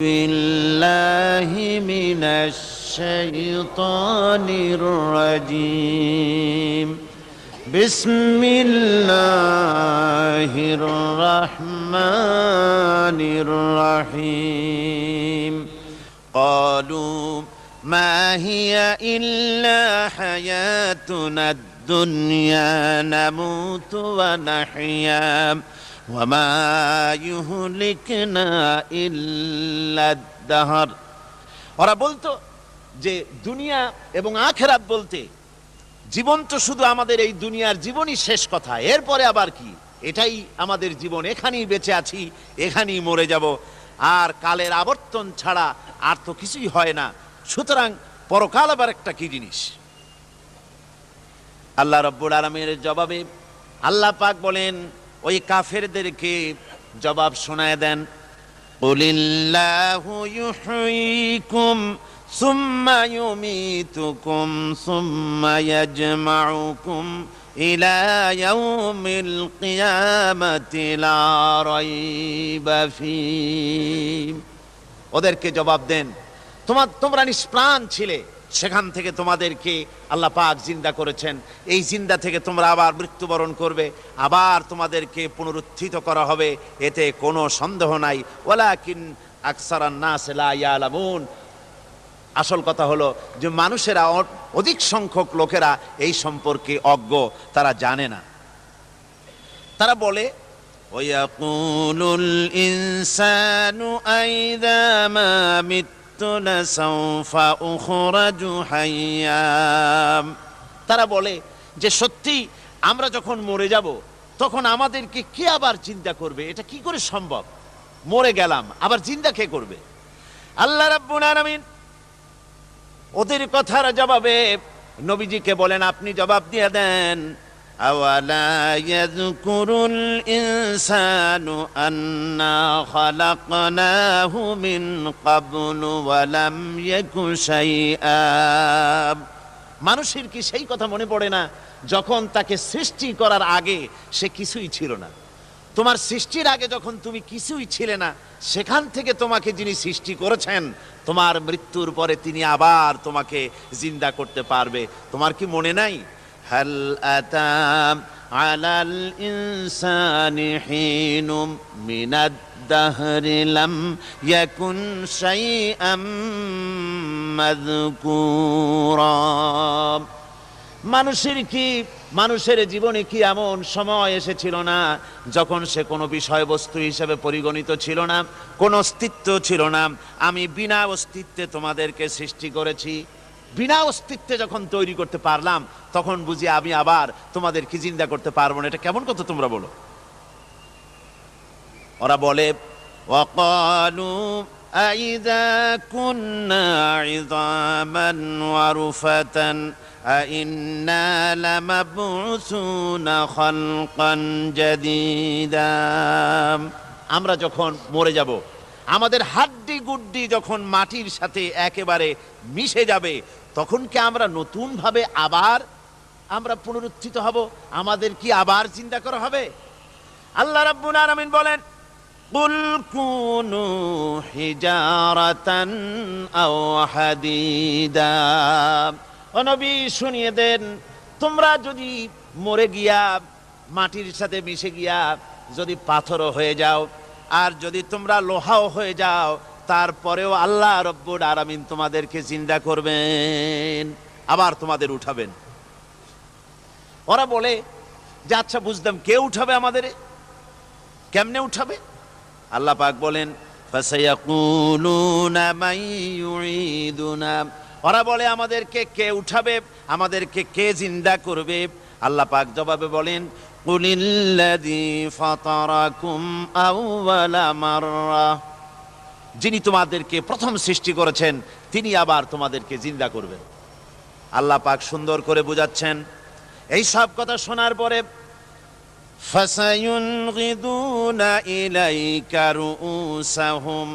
بالله من الشيطان الرجيم بسم الله الرحمن الرحيم قالوا ما هي إلا حياتنا الدنيا نموت ونحيا وما يهلكنا إلا الدهر। ওরা বলতো যে দুনিয়া এবং আখিরাত বলতে জীবন তো শুধু আমাদের এই দুনিয়ার জীবনই শেষ কথা, এরপরে আবার কি, এটাই আমাদের জীবন, এখানেই বেঁচে আছি, এখানেই মরে যাব, আর কালের আবর্তন ছাড়া আর তো কিছুই হয় না, সুতরাং পরকাল আবার একটা কি জিনিস। আল্লাহ রাব্বুল আলামিনের জবাবে আল্লাহ পাক বলেন, ওই কাফেরদেরকে জবাব শোনায় দেন, কুলিল্লাহু ইউহয়িকুম সুম্মা ইউমীতুকুম সুম্মা ইয়াজমাউকুম ইলা ইয়াউমিল কিয়ামাতি লা রাইবা ফীহ। ওদেরকে জবাব দেন, তোমরা নিষ্প্রাণ ছিলে, সেখান থেকে তোমাদেরকে আল্লাহ পাক জিন্দা করেছেন, এই জিন্দা থেকে তোমরা আবার মৃত্যুবরণ করবে, আবার তোমাদেরকে পুনরুত্থিত করা হবে, এতে কোনো সন্দেহ নাই। ওয়ালাকিন আকসারান নাস লা ইয়ালামুন। আসল কথা হলো যে মানুষেরা, অধিক সংখ্যক লোকেরা এই সম্পর্কে অজ্ঞ, তারা জানে না। তারা বলে, ওয়ায়াকুলুল ইনসানু আইযা মা তারা বলে যে সত্যি আমরা যখন মরে যাব তখন আমাদেরকে কে আবার চিন্তা করবে, এটা কি করে সম্ভব, মরে গেলাম আবার চিন্তা কে করবে। আল্লাহ রাব্বুল আলামিন ওদের কথার জবাবে নবীজিকে বলেন, আপনি জবাব দিয়ে দেন, আওয়ালা ইয়াযকুরুল ইনসানু আন্না খালাকনাহু মিন ক্বাবলু ওয়া লাম ইয়াকু শাইআ। মানুষের কি সেই কথা মনে পড়ে না যখন তাকে সৃষ্টি করার আগে সে কিছুই ছিল না? তোমার সৃষ্টির আগে যখন তুমি কিছুই ছিলে না, সেখান থেকে তোমাকে যিনি সৃষ্টি করেছেন, তোমার মৃত্যুর পরে তিনি আবার তোমাকে জিন্দা করতে পারবে। তোমার কি মনে নাই? হাল আতা আলাল ইনসানি হিনুম মিনাদ দাহরি লাম ইয়াকুন শাইআম মাযকুরা। মানুষের জীবনে কি এমন সময় এসেছিল না যখন সে কোনো বিষয়বস্তু হিসেবে পরিগণিত ছিল না, কোনো অস্তিত্ব ছিল না? আমি বিনা অস্তিত্বে তোমাদেরকে সৃষ্টি করেছি, বিনা অস্তিত্বে যখন তৈরি করতে পারলাম তখন বুঝি আমি আবার তোমাদেরকে জিন্দা করতে পারবো না? এটা কেমন কথা তোমরা বলো? ওরা বলে, ওয়াকালু আইযা কুন্না ইযামান ওয়া রুফাতান আইন্না লামাবউসুনা খালকান জাদীদা। আমরা যখন মরে যাব, আমাদের হাড্ডি গুড্ডি যখন মাটির সাথে একেবারে মিশে যাবে, তখন কি আমরা নতুন ভাবে আবার আমরা পুনরুত্থিত হব? আমাদের কি আবার চিন্তা করা হবে? আল্লাহ রাব্বুল আলামিন বলেন, কুল কুনু হিজারাতান আও হাদিদা। ও নবী, শুনিয়ে দেন, তোমরা যদি মরে গিয়া মাটির সাথে মিশে গিয়া যদি পাথরও হয়ে যাও, আর যদি তোমরা লোহাও হয়ে যাও, তারপরেও আল্লাহ রব্বুল আলামিন তোমাদেরকে জিন্দা করবেন, আবার তোমাদের উঠাবেন। ওরা বলে যে আচ্ছা বুঝলাম, কে উঠাবে আমাদের, কেমনে উঠাবে? আল্লাহ পাক বলেন, ফাসায়াকুলুনা মান ইউঈদুনা। ওরা বলে আমাদেরকে কে উঠাবে, আমাদেরকে কে জিন্দা করবে? আল্লাহ পাক জবাবে বলেন, কুলিল্লাযী ফাতারাকুম আউওয়ালা মাররা। যিনি তোমাদেরকে প্রথম সৃষ্টি করেছেন তিনি আবার তোমাদেরকে জিন্দা করবেন। আল্লাহ পাক সুন্দর করে বুঝাচ্ছেন। এই সব কথা শোনার পরে ফাসায়ুনগিদুনা ইলাইকা রুউসাহুম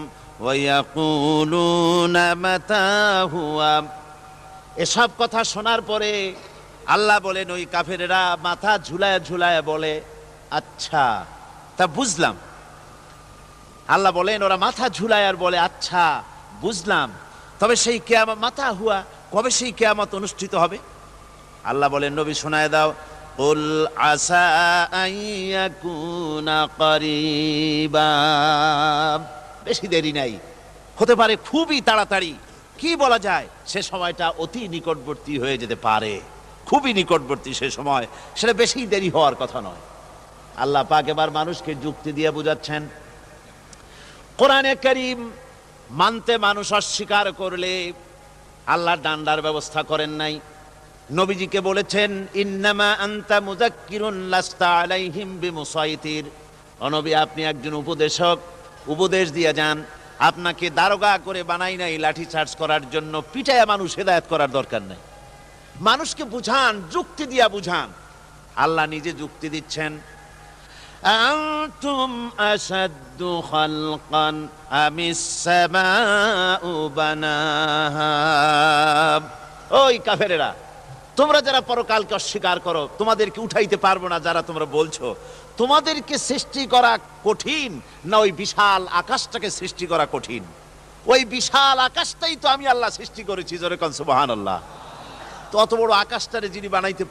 ওয়া ইয়াকুলুনা মাতা হুয়া। এসব কথা শোনার পরে আল্লাহ বলেন, ওই কাফেরেরা মাথা ঝুলায় ঝুলায় বলে, আচ্ছা তা বুঝলাম, আল্লাহ বলেন ওরা মাথা ঝুলায় আর বলে আচ্ছা বুঝলাম, তবে সেই কিয়ামত মাথা হুয়া, কবে সেই কিয়ামত অনুষ্ঠিত হবে? আল্লাহ বলেন নবী শোনায় দাও, কুল আসা আইয়াকুনা করিবা, বেশি দেরি নাই, হতে পারে খুবই তাড়াতাড়ি। কি বলা যায়, সে সময়টা অতি নিকটবর্তী হয়ে যেতে পারে, খুবই নিকটবর্তী সে সময়, সেটা বেশি দেরি হওয়ার কথা নয়। আল্লাহ পাক এবার মানুষকে যুক্তি দিয়ে বুঝাচ্ছেন, কোরআনে কারীম মানতে মানুষ অস্বীকার করলে আল্লাহ ডান্ডার ব্যবস্থা করেন নাই। নবীজিকে বলেছেন ইন্নামা আনতা মুযাক্কিরুন লাস্তা আলাইহিম বিমুসাইতির, ও নবী আপনি একজন উপদেশক, উপদেশ দিয়ে যান, আপনাকে দারোগা করে বানাই নাই লাঠি চার্জ করার জন্য, পিটায়া মানুষ হেদায়েত করার দরকার নাই। মানুষকে বুঝান, যুক্তি দিয়া বুঝান। আল্লাহ নিজে যুক্তি দিচ্ছেন, আনতুম আশাদ্দু খালকান আমিস সামাউ বানাহা, ওই কাফেরেরা, তোমরা যারা পরকালকে অস্বীকার করো, তোমাদেরকে উঠাইতে পারবো না যারা তোমরা বলছো, তোমাদেরকে সৃষ্টি করা কঠিন না ওই বিশাল আকাশটাকে সৃষ্টি করা কঠিন? ওই বিশাল আকাশটাই তো আমি আল্লাহ সৃষ্টি করেছি, জোরে কোন সুবহানাল্লাহ। তো অত বড় আকাশটারে যিনি বানাইতে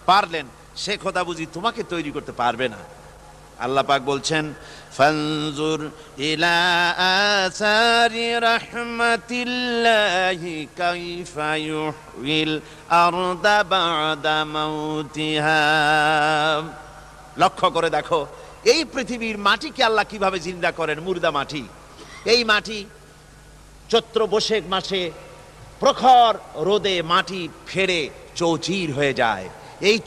পারলেন, সে খোদা বুঝি তোমাকে তৈরি করতে পারবে না? আল্লাহ পাক বলছেন ফানজুর ইলা আসারি রাহমাতিল্লাহি কাইফা ইউহিল আরদা বাদা মাউতিহা, লক্ষ্য করে দেখো এই পৃথিবীর মাটিকে আল্লাহ কিভাবে জিন্দা করেন, মুর্দা মাটি। এই মাটি চৈত্র বৈশাখ মাসে প্রখর রোদে মাটি ফেড়ে চৌচির হয়ে যায়। এই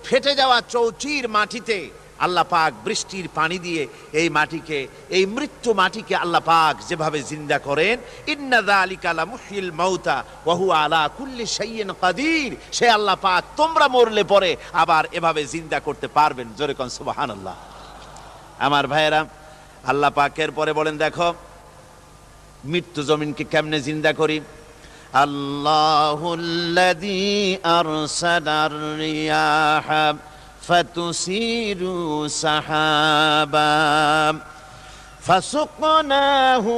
ফেটে যাওয়া চৌচির মাটিতে আল্লাহ পাক বৃষ্টির পানি দিয়ে এই মাটিকে, এই মৃত্যু মাটিকে আল্লাহ পাক যেভাবে জিন্দা করেন, ইন্না যালিকা লামুহয়িল মাউতা ওয়া হুয়া আলা কুল্লি শাইইন কাদির, সে আল্লাহ পাক তোমরা মরলে পরে আবার এভাবে জিন্দা করতে পারবেন, জোরে কোন সুবহানাল্লাহ। আমার ভাইয়েরা, আল্লাহ পাকের পরে বলেন দেখো মৃত্যু জমিনকে কেমনে জিন্দা করি। আল্লাহুল্লাযী আরসালার রিয়াহা ফাতুসিরু সাহাবা ফাসুকনাহু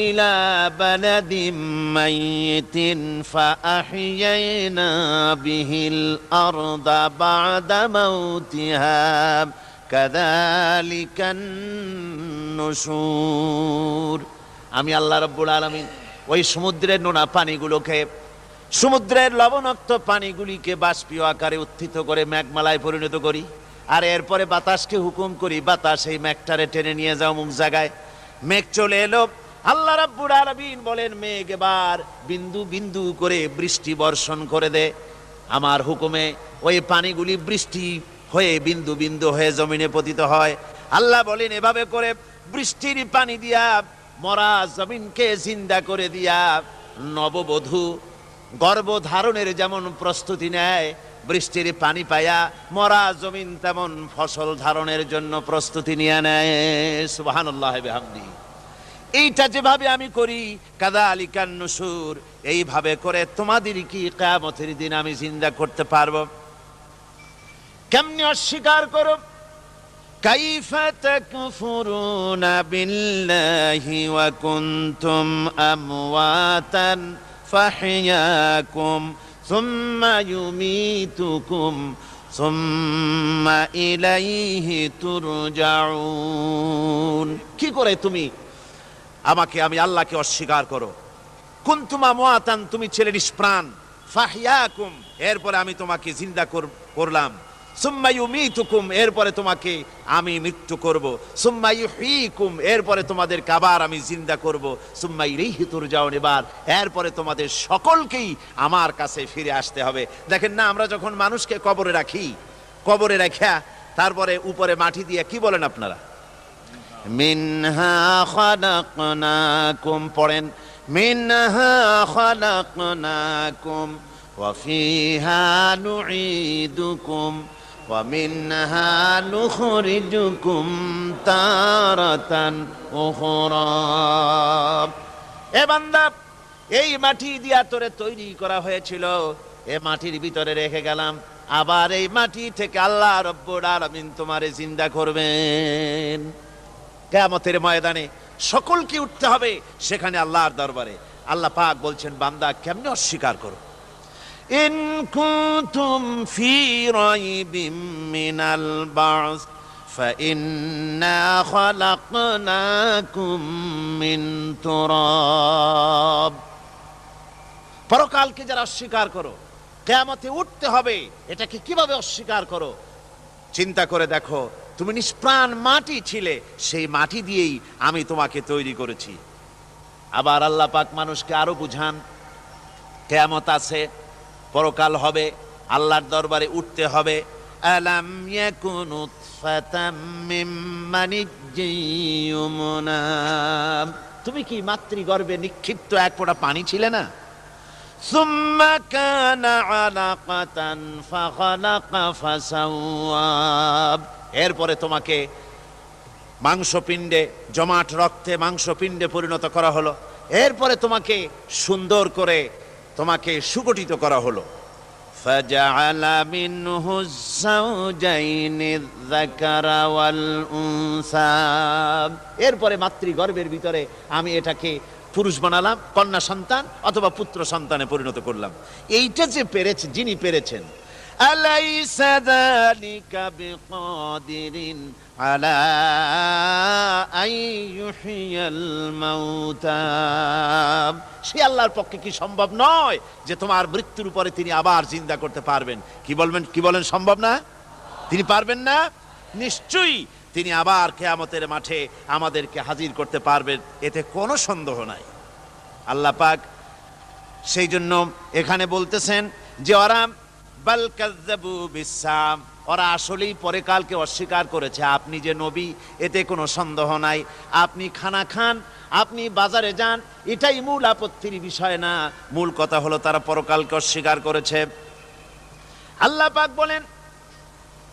ইলা বালাদিম মাইয়িতিন ফাআহইয়ানা বিহিল আরদা বা'দা মাউতিহা কাযালিকান নুশুর। আমি আল্লাহ রাব্বুল আলামিন ওই সমুদ্রের নোনা পানিগুলোকে, সমুদ্রের লবণাক্ত পানিগুলিকে বাষ্পীয় আকারে উত্থিত করে মেঘমালায় পরিণত করি, আর এরপরে বাতাসকে হুকুম করি, বাতাস এই মেঘটারে টেনে নিয়ে যাও মুখ জায়গায়। মেঘ চলে এলো, আল্লাহ রাব্বুল আলামিন বলেন মেঘ এবার বিন্দু বিন্দু করে বৃষ্টি বর্ষণ করে দে। আমার হুকুমে ওই পানিগুলি বৃষ্টি হয়ে বিন্দু বিন্দু হয়ে জমিনে পতিত হয়। আল্লাহ বলেন এভাবে করে বৃষ্টির পানি দিয়া মরা জমিনকে জিন্দা করে দিয়া নববধূ গর্ভধারণের যেমন প্রস্তুতি নেয়, বৃষ্টির পানি পায়া মরা জমিন তেমন ফসল ধারণের জন্য প্রস্তুতি নিয়ে নেয়। সুবহানাল্লাহ বিহামদিহি। এইটা যেভাবে আমি করি কাযালিকান নুশুর, এইভাবে করে তোমাদের কি কিয়ামতের দিন আমি জিন্দা করতে পারবো? কেমনে অস্বীকার করো? কাইফা তাকফুরুনা বিল্লাহি ওয়া কুনতুম আমওয়াতান ফাহইয়াকুম সুম্মা ইউমীতুকুম সুম্মা ইলাইহি তুরজাউন। কি করে তুমি আমি আল্লাহকে অস্বীকার করো? কুনতুম আমওয়াতান, তুমি ছিলে নিষ্প্রাণ, ফাহইয়াকুম, এরপরে আমি তোমাকে জিন্দা করলাম, সুম্মা ইউমীতুকুম, এরপরে তোমাকে আমি মৃত্যু করব, সুম্মা ইউহয়িকুম, এরপরে তোমাদেরকে আবার আমি জিন্দা করব, সুম্মা ইলাইহি তুরজাউন, এরপরে তোমাদের সকলকেই আমার কাছে ফিরে আসতে হবে। দেখেন না, আমরা যখন মানুষকে কবরে রাখি, কবরে রাখা তারপরে উপরে মাটি দিয়ে কি বলেন আপনারা? মিনহা খালাকনাকুম, পড়েন মিনহা খালাকনাকুম ওয়া ফিহা নুঈদুকুম ওয়া মিনহা নুখরিজুকুম তারাতান উখরা। এ বান্দা, এই মাটি দিয়া তোরে তৈরি করা হয়েছিল, এ মাটির ভিতরে রেখে গেলাম, আবার এই মাটি থেকে আল্লাহ রাব্বুল আলামিন তোমারে জিন্দা করবেন। কিয়ামতের ময়দানে সকলকে উঠতে হবে সেখানে আল্লাহর দরবারে। আল্লাহ পাক বলছেন, বান্দা কেমনে অস্বীকার করো? ইন কুনতুম ফি রাইবিম মিনাল বা'স فإنا خلقناكم من تراب। পরকালকে যারা অস্বীকার করো, কিয়ামতে উঠতে হবে, এটাকে কিভাবে অস্বীকার করো? চিন্তা করে দেখো, তুমি নিষ্প্রাণ মাটি ছিলে, সেই মাটি দিয়েই আমি তোমাকে তৈরি করেছি। আবার আল্লাহ পাক মানুষকে আরো বুঝান, কিয়ামত আছে, পরকাল হবে, আল্লাহর দরবারে উঠতে হবে। আলাম ইয়াকুন উতফাতাম মিন মানিজ্জিন ইউমনা। তুমি কি মাতৃগর্ভে নিক্ষিপ্ত এক ফোঁটা পানি ছিলে না? সুম্মা কানা আলাকাতান ফাখালাকা ফাসাওয়া। এরপরে তোমাকে মাংসপিণ্ডে, জমাট রক্তে মাংসপিণ্ডে পরিণত করা হলো। এরপরে তোমাকে সুন্দর করে তোমাকে সুগঠিত করা হলো। ফাজআলা মিনহু যাওজাইনি যাকারা ওয়াল উনসা। এরপরে মাতৃগর্ভের ভিতরে আমি এটাকে পুরুষ বানালাম, কন্যা সন্তান অথবা পুত্র সন্তানে পরিণত করলাম। এইটা যে পেরেছে, যিনি পেরেছেন, আলাইসা যালিকা বিকাদিরিন আলা আইয়ুহিয়াল মাউতা। সে আল্লাহর পক্ষে কি সম্ভব নয় যে তোমার মৃত্যুর উপরে তিনি আবার জিন্দা করতে পারবেন? কি বলেন সম্ভব না? তিনি পারবেন না? নিশ্চয়ই তিনি আবার কিয়ামতের মাঠে আমাদেরকে হাজির করতে পারবেন, এতে কোনো সন্দেহ নাই। আল্লাহ পাক সেই জন্য এখানে বলতেছেন যে ওরা বাল কাযযাবু বিসসাম, ওরা আসলেই পরকালকে অস্বীকার করেছে। আপনি যে নবী, এতে কোনো সন্দেহ নাই। আপনি খানা খান, আপনি বাজারে যান, এটাই মূল আপত্তির বিষয় না। মূল কথা হলো তারা পরকালকে অস্বীকার করেছে। আল্লাহ পাক বলেন,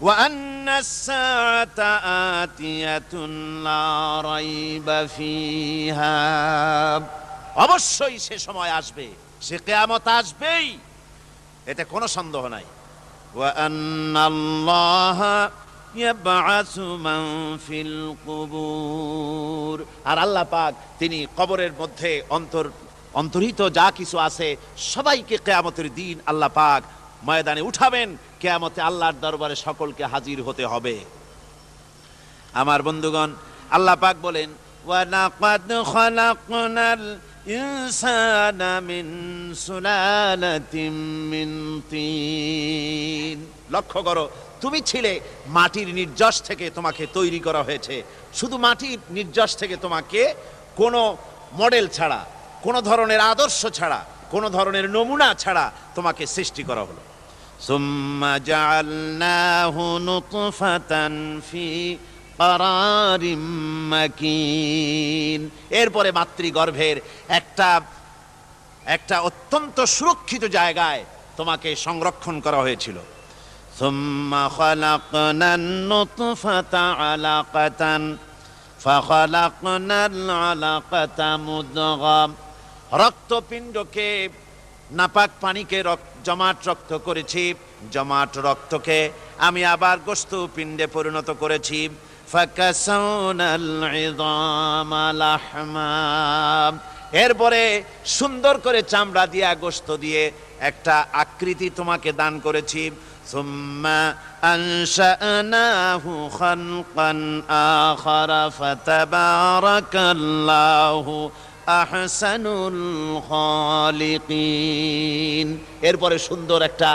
ওয়া আন্নাস সাআতা আতিয়াতুন লা রাইবা ফিহা। অবশ্যই সে সময় আসবে, সে কিয়ামত আসবেই, এতে কোনো সন্দেহ নাই। ওয়া আন্নাল্লাহা ইয়াবআসু মান ফিল কুবুর। আর আল্লাহ পাক তিনি কবরের মধ্যে অন্তর্হিত যা কিছু আছে সবাইকে কিয়ামতের দিন আল্লাহ পাক ময়দানে উঠাবেন। কিয়ামতে আল্লাহর দরবারে সকলকে হাজির হতে হবে। আমার বন্ধুগণ, আল্লাহ পাক বলেন, ওয়া লাকাদ খালাকনাল ইনসানা মিন সুলালাতিন মিন তিন। লক্ষ্য করো, তুমি ছিলে মাটির নির্যাস থেকে তোমাকে তৈরি করা হয়েছে। শুধু মাটির নির্যাস থেকে তোমাকে কোনো মডেল ছাড়া, কোনো ধরনের আদর্শ ছাড়া, কোনো ধরনের নমুনা ছাড়া তোমাকে সৃষ্টি করা হলো। সুম্মা জাআলনাহু নুতফাতান ফি কারারিম মাকিন। এরপরে মাতৃগর্ভের একটা অত্যন্ত সুরক্ষিত জায়গায় তোমাকে সংরক্ষণ করা হয়েছিল। সুম্মা খালাকনান নুতফাতা আলাকাতান ফাখালাকনাল আলাকাতা মুদগাম। রক্তপিণ্ডকে, নাপাক পানিকে জমাট রক্ত করেছি, জমাট রক্তকে আমি আবার গোস্ত পিণ্ডে পরিণত করেছি। ফাকাসাউনাল ইযামা লাহমা। এরপরে সুন্দর করে চামড়া দিয়ে, গোস্ত দিয়ে একটা আকৃতি তোমাকে দান করেছি। সুম্মা আনশানাহু খালকান আখারা ফাতাবারাকাল্লাহু আহসানুল খালিকিন। এরপরে সুন্দর একটা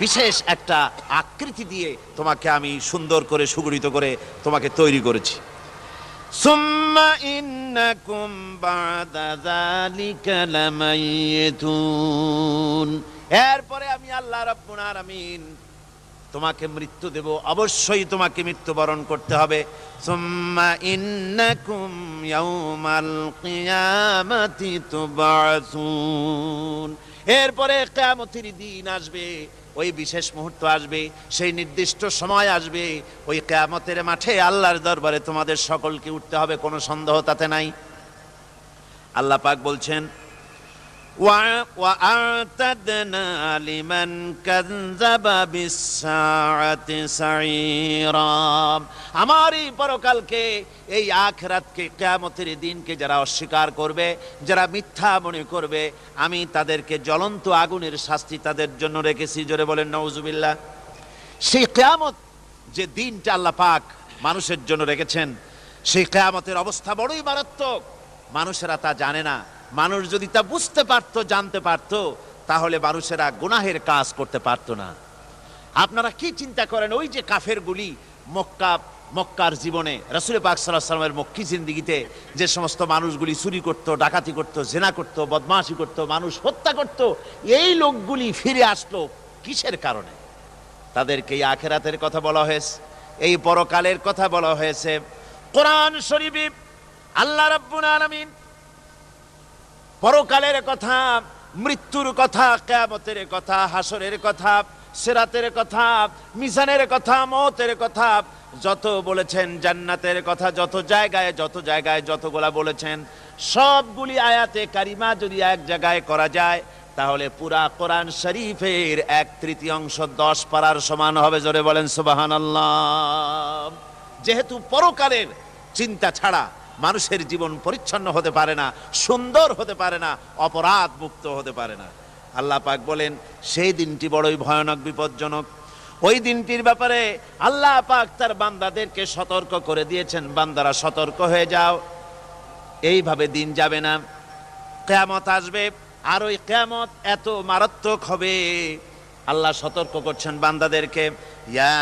বিশেষ একটা আকৃতি দিয়ে তোমাকে আমি সুন্দর করে সুগঠিত করে তোমাকে তৈরি করেছি। সুম্মা ইন্নাকুম বা'দা যালিকা লামাইয়িতুন। এরপরে আমি আল্লাহ রাব্বুল আলামিন তোমাকে মৃত্যু দেব, অবশ্যই তোমাকে মৃত্যুবরণ করতে হবে। সুম্মা ইন্নাকুম ইয়াউমাল কিয়ামাতি তুবআসুন। এরপরে কিয়ামতের দিন আসবে, ওই বিশেষ মুহূর্ত আসবে, সেই নির্দিষ্ট সময় আসবে, ওই কিয়ামতের মাঠে আল্লাহর দরবারে তোমাদের সকলকে উঠতে হবে, কোনো সন্দেহ তাতে নাই। আল্লাহ পাক বলছেন, وأعتدنا لمن كذب بالساعة سعيرا। আমার এই পরকালকে, এই আখিরাতকে, কিয়ামতের দিনকে যারা অস্বীকার করবে, যারা মিথ্যা মনে করবে, আমি তাদেরকে জ্বলন্ত আগুনের শাস্তি তাদের জন্য রেখেছি। জোরে বলেন নাউজুবিল্লাহ। সেই কিয়ামত যে দিনটা আল্লাহ পাক মানুষের জন্য রেখেছেন, সেই কিয়ামতের অবস্থা বড়ই মারাত্মক। মানুষেরা তা জানে না। মানুষ যদি তা বুঝতে পারতো, জানতে পারতো, তাহলে মানুষেরা গুনাহের কাজ করতে পারতো না। আপনারা কি চিন্তা করেন, ওই যে কাফেরগুলি মক্কার জীবনে, রাসূল পাক সাল্লাল্লাহু আলাইহি ওয়াসাল্লামের মক্কি জিন্দেগিতে যে সমস্ত মানুষগুলি চুরি করত, ডাকাতি করত, জেনা করত, বদমাশি করত, মানুষ হত্যা করত, এই লোকগুলি ফিরে আসলো কিসের কারণে? তাদেরকে এই আখিরাতের কথা বলা হয়েছে, এই পরকালের কথা বলা হয়েছে। কোরআন শরীফে আল্লাহ রাব্বুল আলামিন পরকালের কথা, মৃত্যুর কথা, কিয়ামতের কথা, হাসরের কথা, সিরাতের কথা, মিজানের কথা, মওতের কথা যত বলেছেন, জান্নাতের কথা যত জায়গায় যতগুলা বলেছেন, সবগুলি আয়াতে কারিমা যদি এক জায়গায় করা যায়, তাহলে পুরা কোরআন শরীফের 1/3 10 পারার সমান হবে। জোরে বলেন সুবহানাল্লাহ। যেহেতু পরকালের চিন্তা ছাড়া মানুষের জীবন পরিচ্ছন্ন হতে পারে না, সুন্দর হতে পারে না, অপরাধ মুক্ত হতে পারে না। আল্লাহ পাক বলেন সেই দিনটি বড়ই ভয়ানক, বিপজ্জনক। ওই দিনটির ব্যাপারে আল্লাহ পাক তার বান্দাদেরকে সতর্ক করে দিয়েছেন, বান্দারা সতর্ক হয়ে যাও, এইভাবে দিন যাবে না, কিয়ামত আসবে। আর ওই কিয়ামত এত মারাত্মক হবে, আল্লাহ সতর্ক করছেন বান্দাদেরকে। ইয়া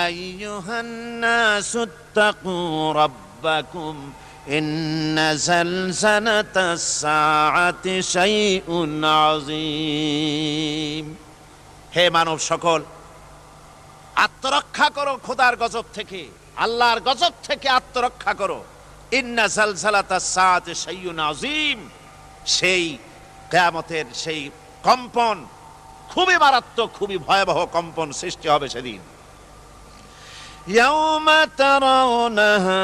আইয়ুহান নাসুত্তাকু রাব্বাকুম ইন্না যালজালাতাস সাআতি শাইউন আযীম। হে মানব সকল, আত্মরক্ষা করো খোদার গজব থেকে, আল্লাহর গজব থেকে আত্মরক্ষা করো। ইন্না যালজালাতাস সাআতি শাইউন আযীম, সেই কিয়ামতের সেই কম্পন খুবই মারাত্মক, খুবই ভয়াবহ কম্পন সৃষ্টি হবে সেদিন। ইয়াউমা তারাউনাহা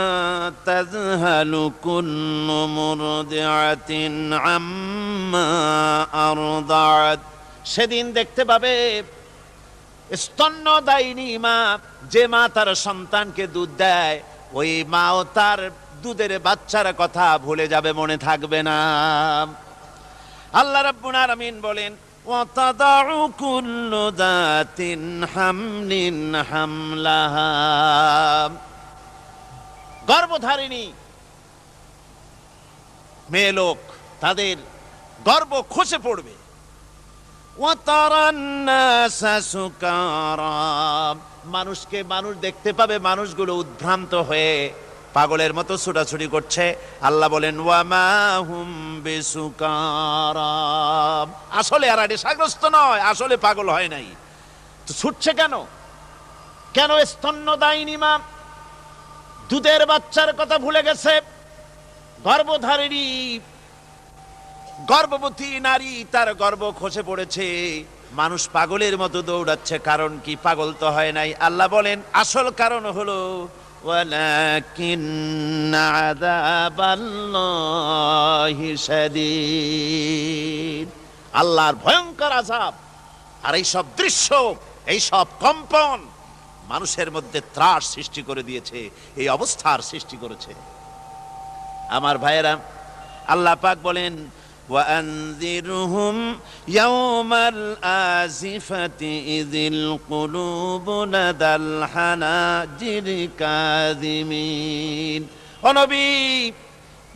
তাযহালু কুল্লু মুরদিআতিন আম্মা আরদাআত। সেদিন দেখতে পাবে স্তন্যদায়িনী মা, যে মা তার সন্তানকে দুধ দেয়, ওই মাও তার দুধের বাচ্চার কথা ভুলে যাবে, মনে থাকবে না। আল্লাহ রাব্বুল আলামিন বলেন ওয়াতাদাউ কুল্লু যাতিন হামলিন হামলাহা। গর্ভধারিণী মেয়ে লোক, তাদের গর্ভ খসে পড়বে। ওয়াতারান নাসা সুকারা, মানুষকে মানুষ দেখতে পাবে, মানুষগুলো উদ্ভ্রান্ত হয়ে পাগলের মতো ছুটাছুটি করছে। আল্লাহ বলেন ওয়ামা হুম বিসুকারা, আসলে এরা নেশাগ্রস্ত নয়, আসলে পাগল হয় নাই। তো ছুটছে কেন? কেন? স্তন্যদায়িনী মা দুধের বাচ্চার কথা ভুলে গেছে। গর্ভধারিণী গর্ভবতী নারী, তার গর্ভ খসে পড়েছে, মানুষ পাগলের মতো দৌড়াচ্ছে। কারণ কি? পাগল তো হয় নাই। আল্লাহ বলেন আসল কারণ হলো ওয়ালাকিন্না আযাবাল্লাহি শাদীদ, আল্লাহর ভয়ঙ্কর আযাব। আর এই সব দৃশ্য, এই সব কম্পন মানুষের মধ্যে ত্রাস সৃষ্টি করে দিয়েছে, এই অবস্থার সৃষ্টি করেছে। আমার ভাইয়েরা, আল্লাহ পাক বলেন وأنذرهم يوم الآزفة إذ القلوب لدى الحناجر كاظمين। ও নবী,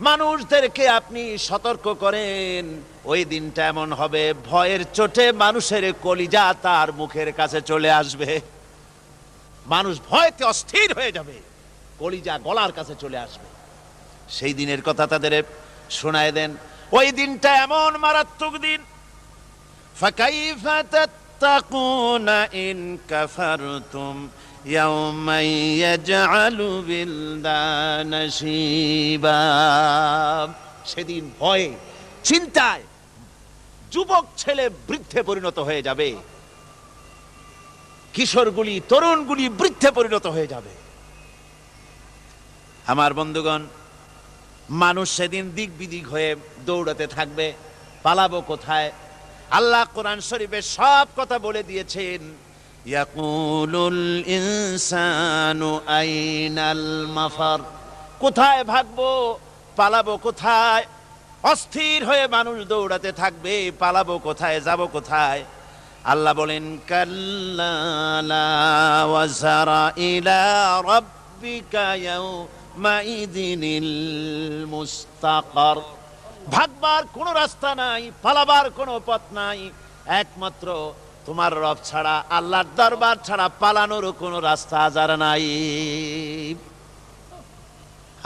মানুষদেরকে আপনি সতর্ক করেন, ওই দিনটা এমন হবে, ভয়ের চোটে মানুষের কলিজা তার মুখের কাছে চলে আসবে। মানুষ ভয়তে অস্থির হয়ে যাবে, কলিজা গলার কাছে চলে আসবে। সেই দিনের কথা তাদের শোনায় দেন। ওই দিনটা এমন মারাত্মক দিন। ফাকাইফা তাত্তাকুনা ইন কাফারতুম ইয়াওমান ইয়াজআলু বিলদানা শিবা। সেদিন ভয়ে, চিন্তায় যুবক ছেলে বৃদ্ধে পরিণত হয়ে যাবে, কিশোরগুলি, তরুণগুলি বৃদ্ধে পরিণত হয়ে যাবে। আমার বন্ধুগণ, মানুষ সেদিন দিক বিদিক হয়ে দৌড়াতে থাকবে। পালাবো কোথায়? আল্লাহ কোরআন শরীফে সব কথা বলে দিয়েছেন। ইয়াকুলুল ইনসানু আইনাল মাফার, কোথায় ভাগবো, পালাবো কোথায়? অস্থির হয়ে মানুষ দৌড়াতে থাকবে, পালাবো কোথায়, যাব কোথায়? আল্লাহ বলেন কাল্লা লা ওয়াজারা ইলা রাব্বিকা ইয়াউমাইযিনিল মুস্তাকার। ভাগবার কোনো রাস্তা নাই, পালাবার কোনো পথ নাই, একমাত্র তোমার রব ছাড়া, আল্লাহর দরবার ছাড়া পালানোর কোনো রাস্তা আজার নাই।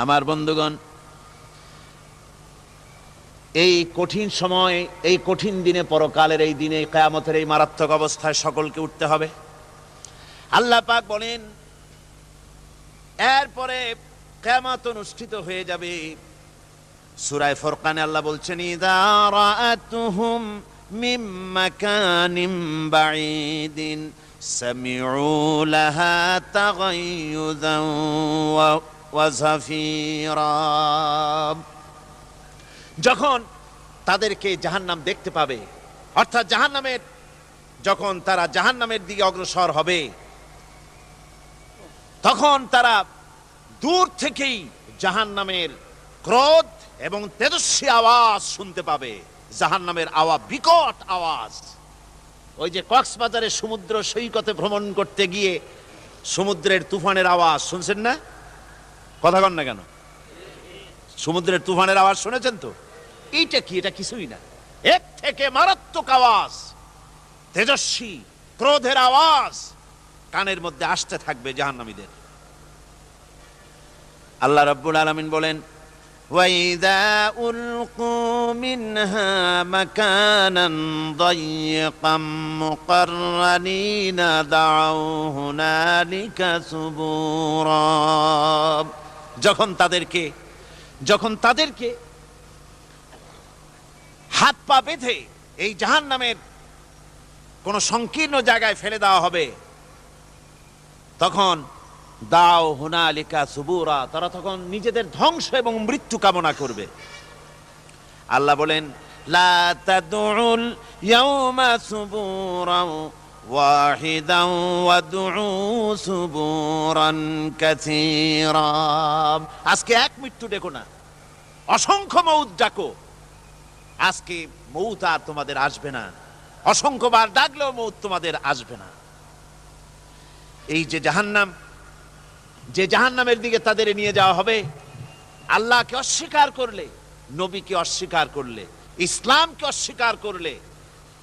আমার বন্ধুগণ, এই কঠিন সময়, এই কঠিন দিনে, পরকালের এই দিনে, কিয়ামতের এই মারাত্মক অবস্থায় সকলকে উঠতে হবে। আল্লাহ পাক বলেন এরপরে কিয়ামত অনুষ্ঠিত হয়ে যাবে। সূরা ফুরকানে আল্লাহ বলছেন ইযা রাআতুহুম মিন মাকানিন বাঈদিন সামিউ লাহা তাগায়ুযান ওয়া যাফীরা। যখন তাদেরকে জাহান্নাম দেখতে পাবে, অর্থাৎ জাহান্নামের, যখন তারা জাহান্নামের দিকে অগ্রসর হবে, তখন তারা দূর থেকেই জাহান্নামের ক্রোধ এবং তেজস্বী আওয়াজ শুনতে পাবে। জাহান্নামের আওয়াজ, বিকট আওয়াজ। ওই যে কক্সবাজারে সমুদ্র সৈকতে ভ্রমণ করতে গিয়ে সমুদ্রের তুফানের আওয়াজ শুনছেন না? কথা কন না কেন? সমুদ্রের তুফানের আওয়াজ শুনেছেন তো? এইটা কি? এটা কিছুই না, এর থেকে মারাত্মক আওয়াজ, তেজস্বী ক্রোধের আওয়াজ কানের মধ্যে আসতে থাকবে জাহান্নামীদের। আল্লাহ রাব্বুল আলামিন বলেন وَإِذَا أُلْقُوا مِنْهَا مَكَانًا ضَيِّقًا مُقَرَّنِينَ دَعَوْا هُنَالِكَ ثُبُورًا। যখন তাদেরকে হাত পা বেঁধে এই জাহান্নামের কোন সংকীর্ণ জায়গায় ফেলে দেওয়া হবে, তখন দাও হুনালিকা সুবুরা, তারা তখন নিজেদের ধ্বংস এবং মৃত্যু কামনা করবে। আল্লাহ বলেন লা তাদউল ইয়াউমা সুবুরান ওয়াহিদান ওয়াদউ সুবুরান কাসীরা। আজকে এক মৃত্যু ডেকো না, অসংখ্য মউত ডাকো। আজকে মউত আর তোমাদের আসবে না, অসংখ্যবার ডাকলেও মউত তোমাদের আসবে না। এই যে জাহান্নাম, যে জাহান্নামের দিকে তাদের নিয়ে যাওয়া হবে, আল্লাহকে অস্বীকার করলে, নবীকে অস্বীকার করলে, ইসলামকে অস্বীকার করলে,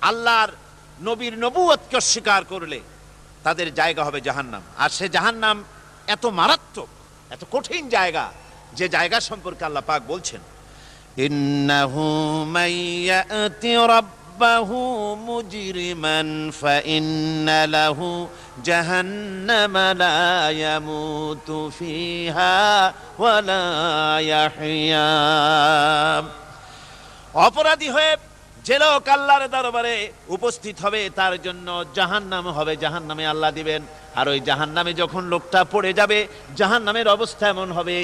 আল্লাহর নবীর নবুয়তকে অস্বীকার করলে তাদের জায়গা হবে জাহান্নাম। আর সে জাহান্নাম এত মারাত্মক, এত কঠিন জায়গা, যে জায়গা সম্পর্কে আল্লাহ পাক বলছেন ইন্নাহু মাইয়াতি রাব্বাহু মুজরিমান ফাইন্না লাহু জাহান্নামা লা ইয়ামুতু ফিহা ওয়া লা ইয়াহইয়া। অপরাধী হয়ে যে লোক আল্লাহর দরবারে উপস্থিত হবে, তার জন্য জাহান্নাম হবে, জাহান্নামে আল্লাহ দিবেন। আর ওই জাহান্নামে যখন লোকটা পড়ে যাবে, জাহান্নামের অবস্থা এমন হবে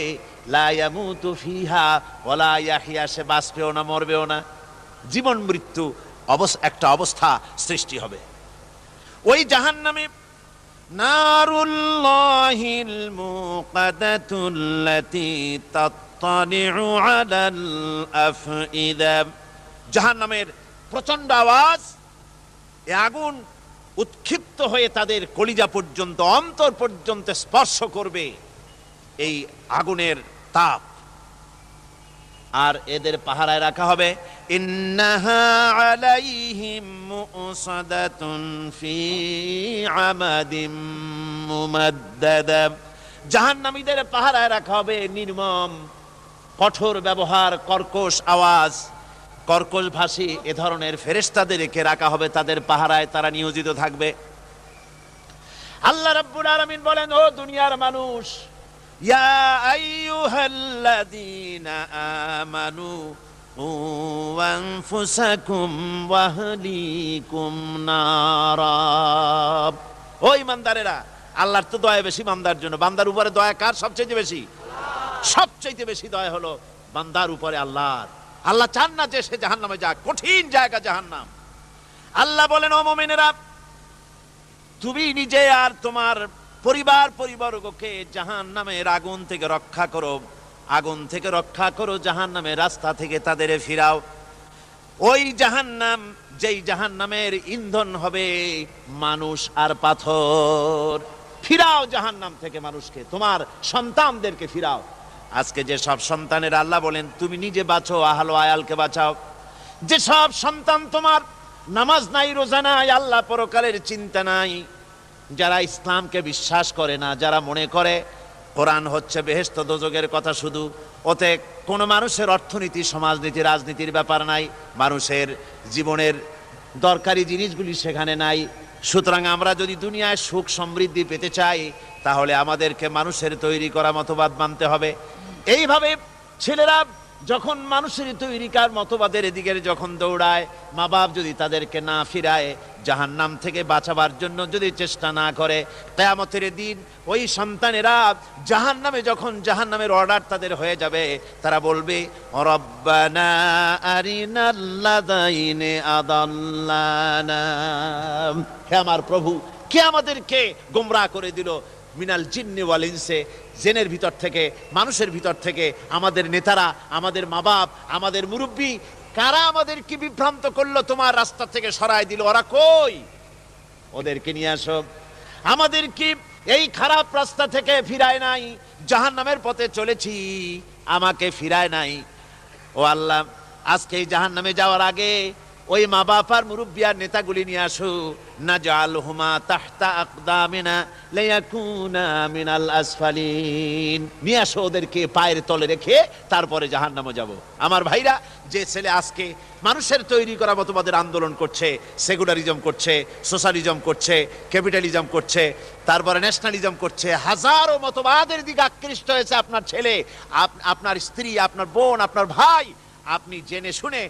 লা ইয়ামুতু ফিহা ওয়া লা ইয়াহইয়া, সে বাঁচবেও না, মরবেও না, জীবন মৃত্যু একটা অবস্থা সৃষ্টি হবে। ওই জাহান্নামে নারুল্লাহিল মুকাদাতুল্লাতী তাত্তালিউ আলাল আফইদা। জাহান্নামের প্রচন্ড আওয়াজ, এ আগুন উৎক্ষিপ্ত হয়ে তাদের কলিজা পর্যন্ত, অন্তর পর্যন্ত স্পর্শ করবে এই আগুনের তাপ। আর এদের পাহারায় রাখা হবে ইন্নাহা আলাইহিম মুসাদাতুন ফি আমাদিম মুমাদ্দাদা। জাহান্নামীদের পাহারায় রাখা হবে নির্মম, কঠোর ব্যবহার, কর্কশ আওয়াজ, কর্কশ ভাষী এ ধরনের ফেরেশতাদেরকে রাখা হবে তাদের পাহারায়, তারা নিয়োজিত থাকবে। আল্লাহ রাব্বুল আলামিন বলেন, ও দুনিয়ার মানুষ, ইয়া আইয়ুহাল্লাযীনা আমানু কু আনফুসাকুম ওয়া আহলিকুম নারা। ও ঈমানদারেরা, আল্লাহর তো দয়া বেশি বান্দার জন্য। বান্দার উপরে দয়া কার সবচেয়ে বেশি? সবচেয়ে বেশি দয়া হলো বান্দার উপরে আল্লাহর। আল্লাহ চান না যে সে জাহান্নামে যাক, কঠিন জায়গা জাহান্নাম। আল্লাহ বলেন, ও মুমিনেরা, তুমি নিজে আর তোমার পরিবারবর্গকে জাহান্নামের আগুন থেকে রক্ষা করো, আগুন থেকে রক্ষা করো, জাহান্নামের রাস্তা থেকে তাদের ফিরাও। ওই জাহান্নাম, যেই জাহান্নামের ইন্ধন হবে মানুষ আর পাথর। ফিরাও জাহান্নাম থেকে মানুষকে, তোমার সন্তানদেরকে ফিরাও। আজকে যে সব সন্তানের আল্লাহ বলেন তুমি নিজে বাঁচো, আহল আয়ালকে বাঁচাও। যে সব সন্তান তোমার নামাজ নাই, রোজা নাই, আল্লাহ পরকালের চিন্তা নাই, যারা ইসলামকে বিশ্বাস করে না, যারা মনে করে কোরআন হচ্ছে বেহেশত দোজখের কথা শুধু, ওতে কোনো মানুষের অর্থনীতি, সমাজনীতি, রাজনীতির ব্যাপার নাই, মানুষের জীবনের দরকারি জিনিসগুলি সেখানে নাই। সুতরাং আমরা যদি দুনিয়ায় সুখ সমৃদ্ধি পেতে চাই, তাহলে আমাদেরকে মানুষের তৈরি করা মতবাদ মানতে হবে। এইভাবে ছেলেরা যখন মানুষের তৈরিকার মতবাদের দিকে যখন দৌড়ায়, মা বাপ যদি তাদেরকে না ফিরায়, জাহান্নাম থেকে বাঁচাবার জন্য যদি চেষ্টা না করে, কিয়ামতের দিন ওই সন্তানেরা জাহান্নামে, যখন জাহান্নামের অর্ডার তাদের হয়ে যাবে, তারা বলবে, রব্বানা আরিনাল্লাযাইনি আদাল্লানা, হে আমার প্রভু, কে আমাদেরকে গোমরাহ করে দিল, মিনাল জিন্নি ওয়াল ইনসে, জেনের ভিতর থেকে, মানুষের ভিতর থেকে, আমাদের নেতারা, আমাদের মা বাপ, আমাদের মুরব্বী, কারা আমাদেরকে বিভ্রান্ত করলো, তোমার রাস্তা থেকে সরায় দিল, ওরা কই? ওদেরকে নিয়ে আসো। আমাদেরকে এই খারাপ রাস্তা থেকে ফিরায় নাই, জাহান্নামের পথে চলেছি, আমাকে ফিরায় নাই। ও আল্লাহ, আজকে এই জাহান্নামে যাওয়ার আগে ওই মা বাপ আর মুরব্বী আর নেতাগুলি নিয়ে আসো। নাজআলহুমা তাহতা আকদামিনা লিয়াকুনা মিনাল আসফালিন, নিয়ে আসো ওদেরকে পায়ের তলে রেখে তারপরে জাহান্নামে যাব। আমার ভাইরা, যে ছেলে আজকে মানুষের তৈরি করা মতবাদের আন্দোলন করছে, সেকুলারিজম করছে, সোশ্যালিজম করছে, ক্যাপিটালিজম করছে, তারপরে ন্যাশনালিজম করছে, হাজারো মতবাদের দিকে আকৃষ্ট হয়েছে আপনার ছেলে, আপনার স্ত্রী, আপনার বোন, আপনার ভাই, আপনি জেনে শুনে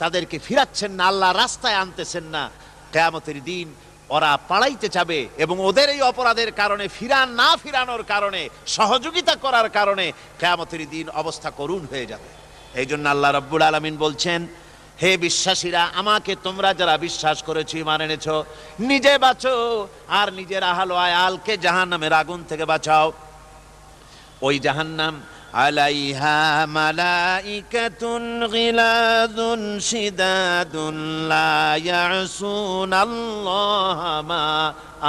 তাদেরকে ফিরাচ্ছেন না, আল্লাহ রাস্তায় আনতেছেন না। কিয়ামতের দিন ওরা পালাইতে যাবে, এবং ওদের এই অপরাধের কারণে, না ফিরানোর কারণে, সহযোগিতা করার কারণে কিয়ামতের দিন অবস্থা করুণ হয়ে যাবে। এই জন্য আল্লাহ রাব্বুল আলামিন বলছেন, হে বিশ্বাসীরা, আমাকে তোমরা যারা বিশ্বাস করেছো, ঈমান এনেছো, নিজে বাঁচো আর নিজের আহল আয়ালকে জাহান্নামের আগুন থেকে বাঁচাও। ওই জাহান্নাম আলাইহা মালাইকাতুন গিলাযুন শিদাদুন লা ইয়াসুনাল্লাহা মা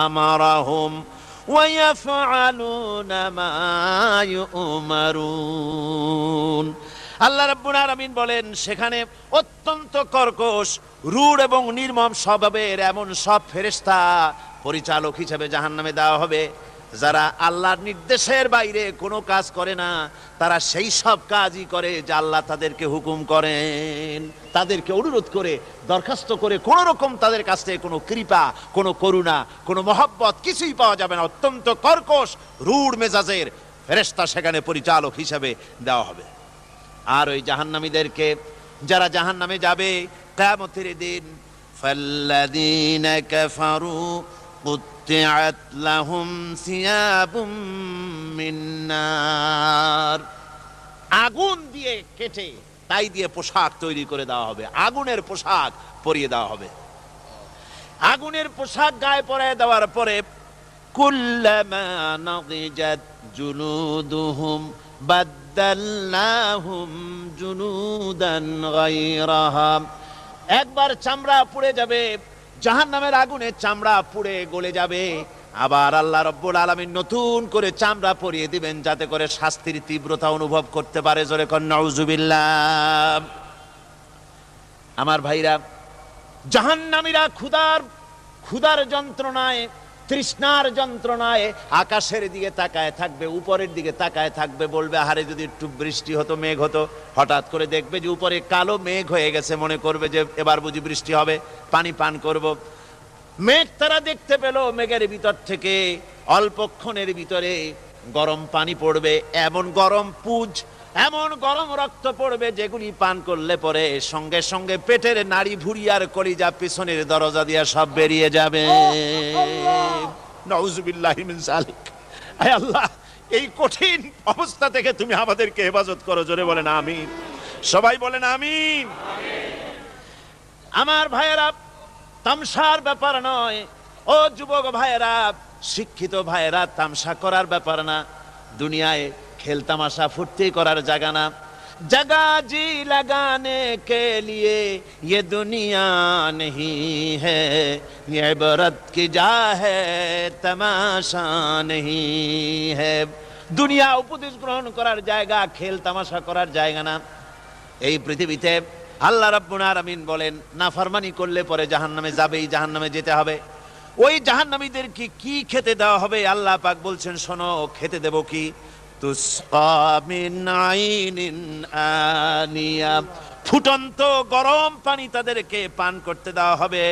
আমারাহুম ওয়া ইয়াফআলুনা মা ইউমারুন। আল্লাহ রাব্বুল আলামিন বলেন, সেখানে অত্যন্ত কর্কশ, রূঢ় এবং নির্মম স্বভাবের এমন সব ফেরেশতা পরিচালক হিসেবে জাহান্নামে দেওয়া হবে, যারা আল্লাহর নির্দেশের বাইরে কোনো কাজ করে না, তারা সেই সব কাজই করে যা আল্লাহ তাদেরকে হুকুম করেন। তাদেরকে অনুরোধ করে, দরখাস্ত করে কোন রকম তাদের কাছ থেকে কোনো কৃপা, কোনো করুণা, কোনো মহব্বত কিছুই পাওয়া যাবে না। অত্যন্ত কর্কশ, রূঢ় মেজাজের ফেরেশতা সেখানে পরিচালক হিসেবে দেওয়া হবে। আর ওই জাহান্নামীদেরকে, যারা জাহান্নামে যাবে কিয়ামতের দিন, ফাল্লাযীনা কাফারু কুত্তিআত লাহুম সিয়াবুম মিন নার, আগুন দিয়ে কেটে তাই দিয়ে পোশাক তৈরি করে দেওয়া হবে, আগুনের পোশাক পরিয়ে দেওয়া হবে। আগুনের পোশাক গায়ে পরায় দেওয়ার পরে, কুল্লামা নাদিজাত জুলুদুহুম বাদদালনাহুম জুলুদান গায়রাহা, একবার চামড়া পুড়ে যাবে, জাহান্নামের আগুনে চামড়া পুড়ে গলে যাবে, আবার আল্লাহ রাব্বুল আলামিন নতুন করে চামড়া পরিয়ে দিবেন, যাতে করে শাস্তির তীব্রতা অনুভব করতে পারে। জোরে কোন নাউজুবিল্লাহ। আমার ভাইরা, জাহান্নামীরা ক্ষুধার যন্ত্রণায়, তৃষ্ণার যন্ত্রণায় আকাশের দিকে তাকায় থাকবে, উপরের দিকে তাকায় থাকবে, বলবে, আহারে যদি একটু বৃষ্টি হতো, মেঘ হতো। হঠাৎ করে দেখবে যে উপরে কালো মেঘ হয়ে গেছে, মনে করবে যে এবার বুঝি বৃষ্টি হবে, পানি পান করব। মেঘ তারা দেখতে পেল, মেঘের ভিতর থেকে অল্পক্ষণের ভিতরে গরম পানি পড়বে, এমন গরম পুজ, এমন গরম রক্ত পড়বে, যেগুলি পান করলে পরে সঙ্গে সঙ্গে পেটের নাড়ি, ভুঁড়ি আর কলিজা পিছনের দরজা দিয়ে সব বেরিয়ে যাবে। নাউজুবিল্লাহি মিন যালিক। আয় আল্লাহ, এই কঠিন অবস্থা থেকে তুমি আমাদেরকে হেফাজত করো। জোরে বলেন আমিন। সবাই বলেন আমিন। আমার ভাইয়েরা, তামসার ব্যাপার নয়। ও যুবক ভাইয়েরা, শিক্ষিত ভাইয়েরা, তামসা করার ব্যাপার না। দুনিয়ায় খেল তামাশা ফুর্তি করার জায়গা না। जगह जी लगाने के लिए ये दुनिया नहीं है, ये इबरत की जा है तमाशा नहीं है। দুনিয়া উপদেশ গ্রহণ করার জায়গা, খেল তামাশা করার জায়গা না। এই পৃথিবীতে আল্লাহ রাব্বুল আলামিন বলেন, নাফরমানি করলে পরে জাহান্নামে যাবেই, জাহান্নামে যেতে হবে। ওই জাহান্নামীদেরকে কি খেতে দেওয়া হবে? আল্লাহ পাক বলছেন, শোনো, খেতে দেব কি? তুসকা মিন আইনিন আনিয়া, ফুটন্ত গরম পানি তাদেরকে পান করতে দেওয়া হবে।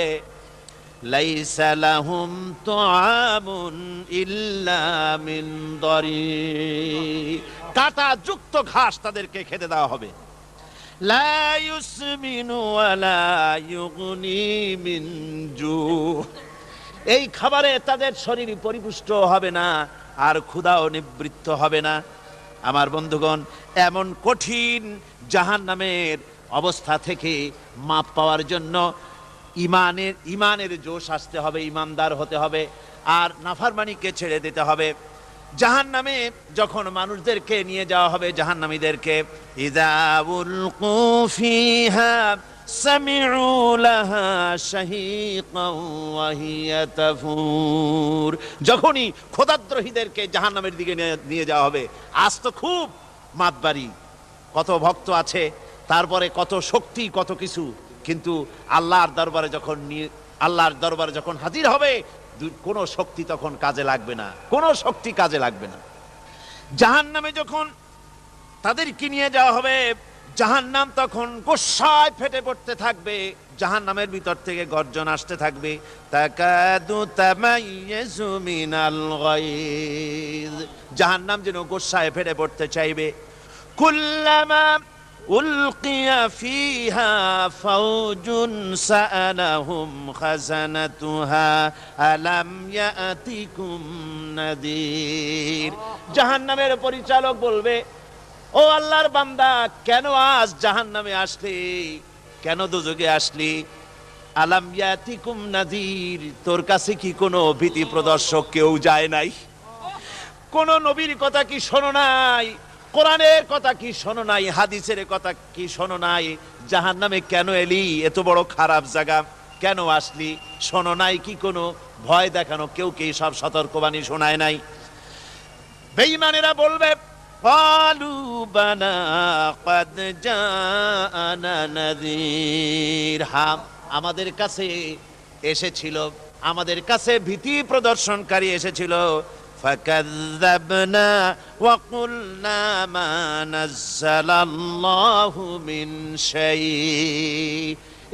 লাইসা লাহুম তুআমুন ইল্লা মিন দারি, কাঁটা যুক্ত ঘাস তাদেরকে খেতে দেওয়া হবে। লা ইউসমিনু ওয়ালা ইউগনি মিন জু, এই খাবারে তাদের শরীর পরিপুষ্ট হবে না, আর ক্ষুধাও নিবৃত্ত হবে না। আমার বন্ধুগণ, এমন কঠিন জাহান্নামের অবস্থা থেকে মাপ পাওয়ার জন্য ইমানের জোশ আসতে হবে, ইমানদার হতে হবে, আর নাফরমানিকে ছেড়ে দিতে হবে। জাহান্নামে যখন মানুষদেরকে নিয়ে যাওয়া হবে, জাহান্নামীদেরকে, ইযা উলকু ফিহা সামিউ লাহা শাহীকান ওয়া হিয়া তাফুর, যখনই খোদাদ্রোহীদেরকে জাহান্নামের দিকে নিয়ে যাওয়া হবে, আজ তো খুব মাতবাড়ি, কত ভক্ত আছে, তারপরে কত শক্তি, কত কিছু, কিন্তু আল্লাহর দরবারে যখন হাজির হবে, কোনো শক্তি তখন কাজে লাগবে না, কোনো শক্তি কাজে লাগবে না। জাহান্নামে যখন তাদেরকে নিয়ে যাওয়া হবে, জাহান্নাম তখন গোসায় ফেটে পড়তে থাকবে, জাহান্নামের ভিতর থেকে গর্জন আসতে থাকবে, তাকাদু তামাইয়াজু মিনাল গায়জ, জাহান্নাম যেন গোসায় ফেটে পড়তে চাইবে। কুল্লামা উলকিয়া ফিহা ফাওজুন সাআলাহুম খাজানাতুহা আলাম ইয়াতিকুম নাদির, জাহান্নামের পরিচালক বলবে, ও আল্লাহর বান্দা, কেন আজ জাহান্নামে আসলি, কেন দোজখে আসলি? আলাম ইয়াতিকুম নাদির, তোর কাছে কি কোনো ভীতি প্রদর্শক কেউ যায় নাই? কোন নবীর কথা কি শোনো নাই? কোরআনের কথা কি শোনো নাই? হাদিসের কথা কি শোনো নাই? জাহান্নামে কেন এলি? এত বড় খারাপ জায়গা কেন আসলি? শোনো নাই কি কোনো ভয় দেখানো কেউ কি সব সতর্কবাণী শোনায় নাই? বেঈমানেরা বলবে, ক্বালু বালা ক্বাদ জাআনা নাযীর, হ্যাঁ, আমাদের কাছে এসেছিল, আমাদের কাছে ভীতি প্রদর্শনকারী এসেছিল। ফাকাযযাবনা ওয়া কুলনা মা নাযালাল্লাহু মিন শাই,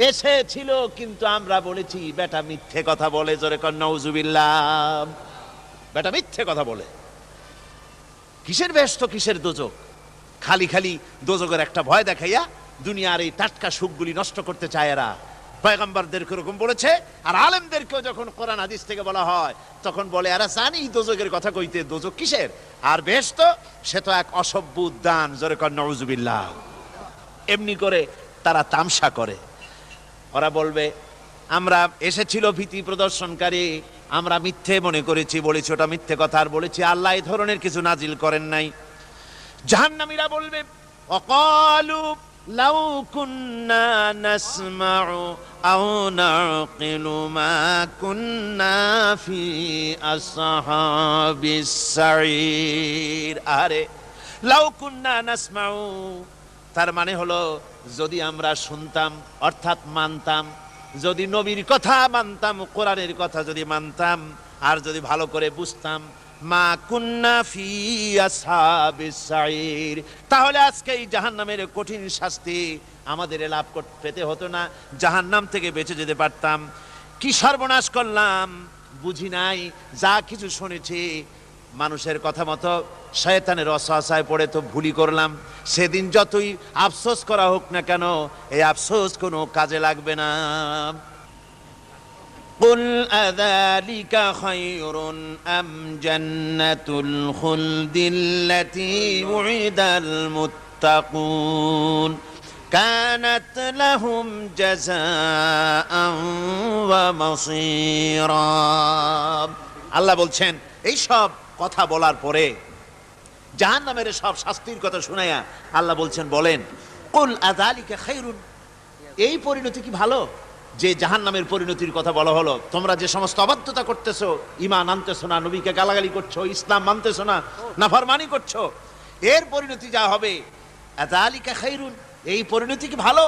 এসেছিল কিন্তু আমরা বলেছি বেটা মিথ্যে কথা বলে। জোরে কর নাউযুবিল্লাহ, বেটা মিথ্যে কথা বলে। কিসের ব্যস্ত, কিসের দোজখ? খালি খালি দোজখের একটা ভয় দেখাইয়া দুনিয়ার এই টাটকা সুখগুলি নষ্ট করতে চায় এরা। পয়গম্বরদেরকে এরকম বলেছে, আর আলেমদেরকেও যখন কোরআন হাদিস থেকে বলা হয় তখন বলে, এরা জানি দোজখের কথা কইতে, দোজখ কিসের, আর ব্যস্ত সে তো এক অসভ্য উদ্যান। জোরে কর নাউযুবিল্লাহ। এমনি করে তারা তামসা করে। ওরা বলবে, আমরা এসেছিল ভীতি প্রদর্শনকারী, আমরা মিথ্যে মনে করেছি, বলেছি ওটা মিথ্যে কথা, আর বলেছি আল্লাহ এই ধরনের কিছু নাজিল করেন নাই। জাহান্নামীরা বলবে, ওয়াকালু লাউ কুন্না নাসমাউ আও নাকিলু মা কুন্না ফি আসহাবিস সাঈর, আরে লাউ কুন্না নাসমাউ, তার মানে হলো যদি আমরা শুনতাম, অর্থাৎ মানতাম, যদি নবীর কথা মানতাম, কোরআনের কথা যদি মানতাম, আর যদি ভালো করে বুঝতাম, মা কুন্না ফি আসহাবিস সাঈর, তাহলে আজকে এই জাহান্নামের কঠিন শাস্তি আমাদের লাভ পেতে হতো না, জাহান্নাম থেকে বেঁচে যেতে পারতাম। কি সর্বনাশ করলাম, বুঝি নাই, যা কিছু শুনেছি মানুষের কথা মতো শয়তানের ওয়াসওয়াসায় পড়ে তো ভুলই করলাম। সেদিন যতই আফসোস করা হোক না কেন, এই আফসোস কোনো কাজে লাগবে না। কুল আযালিকা খায়রুন আম জান্নাতুল খুলদিল্লাতী উইদাল মুত্তাকুন, কানাত লাহুম জাযাআন ওয়া মাসীরা। আল্লাহ বলছেন এই সব কথা বলার পরে, জাহান্নামের সব শাস্তির কথা শুনাইয়া আল্লাহ বলছেন, বলেন কুল আযালিকা খায়রুন, এই পরিণতি কি ভালো? যে জাহান্নামের পরিণতির কথা বলা হলো, তোমরা যে সমস্ত অবাধ্যতা করতেছো, ঈমান আনতেছো না, নবীকে গালাগালি করছো, ইসলাম মানতেছো না, নাফরমানি করছো, এর পরিণতি যা হবে, আযালিকা খায়রুন, এই পরিণতি কি ভালো?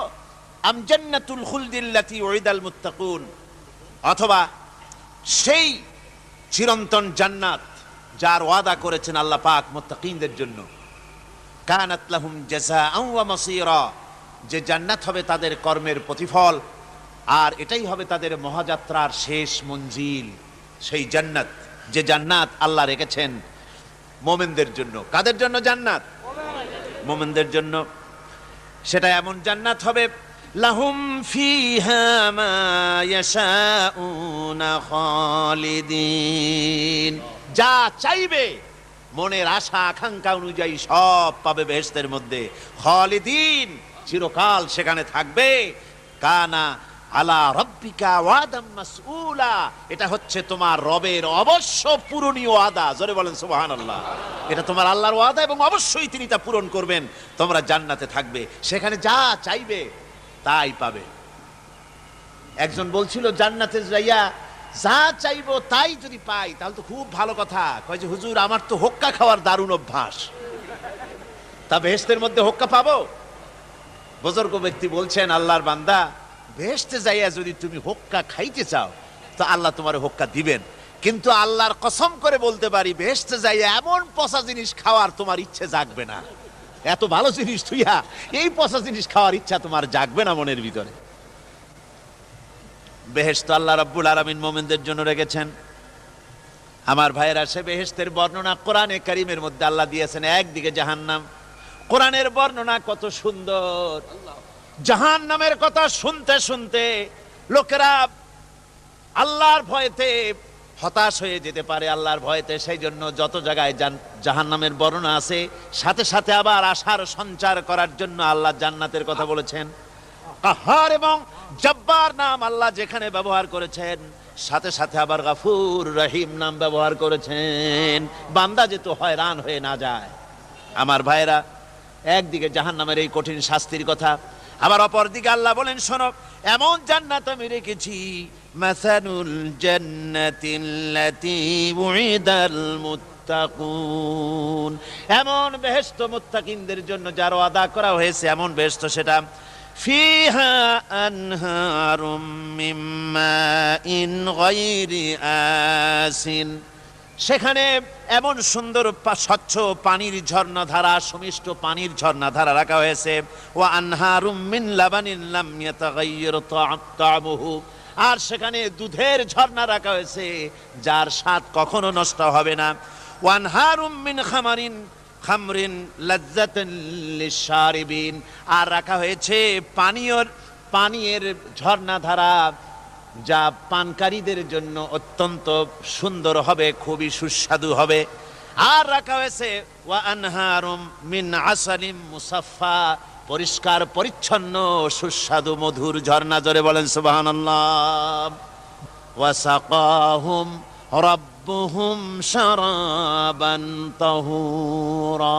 আম জান্নাতুল খুলদিল্লাতী উইদাল মুত্তাকুন, অথবা সেই চিরন্তন জান্নাত যার ওয়াদা করেছেন আল্লাহ পাক মুত্তাকিনদের জন্য। কানাত লাহুম জাযাআন ওয়া মাসীরা, যে জান্নাত হবে তাদের কর্মের প্রতিফল, আর এটাই হবে তাদের মহাযাত্রার শেষ মঞ্জিল। সেই জান্নাত, যে জান্নাত আল্লাহ রেখেছেন মুমিনদের জন্য। কাদের জন্য জান্নাত? মুমিনদের জন্য। সেটা এমন জান্নাত হবে, লাহুম ফিহা মা ইয়াশাউনা খালিদিন, যা চাইবে মনের আশা আকাঙ্ক্ষা অনুযায়ী সব পাবে বেহেশতের মধ্যে। খালিদিন, চিরকাল সেখানে থাকবে। কানা আলা রব্বিকা ওয়াদাম মাসউলা, এটা হচ্ছে তোমার রবের অবশ্য পূরণীয় ওয়াদা। জোরে বলেন সুবহানাল্লাহ। এটা তোমার আল্লাহর ওয়াদা এবং অবশ্যই তিনি তা পূরণ করবেন। তোমরা জান্নাতে থাকবে, সেখানে যা চাইবে তাই পাবে। একজন বলছিল জান্নাতে যাইয়া যা চাইবো তাই যদি পাই তাহলে তো খুব ভালো কথা। কয় যে হুজুর, আমার তো হোক্কা খাওয়ার দারুণ অভ্যাস, তা বেহেশতের মধ্যে হোক্কা পাবো? বুজুর্গ ব্যক্তি বলছেন, আল্লাহর বান্দা, বেহেশতে যাইয়া যদি তুমি হোক্কা খাইতে চাও তো আল্লাহ তোমার হোক্কা দিবেন, কিন্তু আল্লাহর কসম করে বলতে পারি, বেহেশতে যাইয়া এমন পচা জিনিস খাওয়ার তোমার ইচ্ছে জাগবে না। এত ভালো জিনিস তুইয়া এই পচা জিনিস খাওয়ার ইচ্ছা তোমার জাগবে না মনের ভিতরে। বেহেশত আল্লাহ রাব্বুল আলামিন মুমিনদের জন্য রেখেছেন। আমার ভাইয়েরা, সে বেহেশতের বর্ণনা কোরআনে কারীমের মধ্যে আল্লাহ দিয়েছেন। একদিকে জাহান্নাম, কোরআনের বর্ণনা কত সুন্দর। জাহান্নামের কথা শুনতে শুনতে লোকেরা আল্লাহর ভয়েতে হতাশ হয়ে যেতে পারে, আল্লাহর ভয়েতে। সেই জন্য যত জায়গায় জাহান্নামের বর্ণনা আছে, সাথে সাথে আবার আশার সঞ্চার করার জন্য আল্লাহ জান্নাতের কথা বলেছেন। কাহার এবং জব্বার নাম আল্লাহ যেখানে ব্যবহার করেছেন, সাথে সাথে আবার গাফুর রহিম নাম ব্যবহার করেছেন, বান্দা যেত হয়রান হয়ে না যায়। আমার ভাইরা, একদিকে জাহান্নামের এই কঠিন শাস্তির কথা, আবার অপর দিকে আল্লাহ বলেন, শোনো, এমন জান্নাত আমি রেখেছি, মাসানুল জান্নাতিল্লাতী উইদাল মুত্তাকুন, এমন বেহেশত মুত্তাকিনদের জন্য যার ওয়াদা করা হয়েছে, এমন বেহেশত সেটা, ফিহা আনহারুম মিন মাইন গায়রি আসিন, সেখানে এমন সুন্দর স্বচ্ছ পানির ঝর্ণাধারা, সুমিষ্ট পানির ঝর্ণাধারা রাখা হয়েছে। ওয়া আনহারুম মিন লাবানিন লাম ইয়াতাগায়্যার তা'মুহু, আর সেখানে দুধের ঝর্ণা রাখা হয়েছে যার স্বাদ কখনো নষ্ট হবে না। ওয়া আনহারুম মিন খামরিন লাজ্জাতান লিশারিবিন, আর রাখা হয়েছে পানীয়ের ঝর্ণাধারা যা পানকারীদের জন্য অত্যন্ত সুন্দর হবে, খুবই সুস্বাদু হবে। আর রাখা হয়েছে ওয়া আনহারুম মিন আসালিম মুসাফফা, পরিষ্কার পরিচ্ছন্ন সুস্বাদু মধুর ঝর্ণা। জোরে বলেন সুবহানাল্লাহ। ওয়া সাকাহুম রাব্বুহুম শারাবান তাহুরা,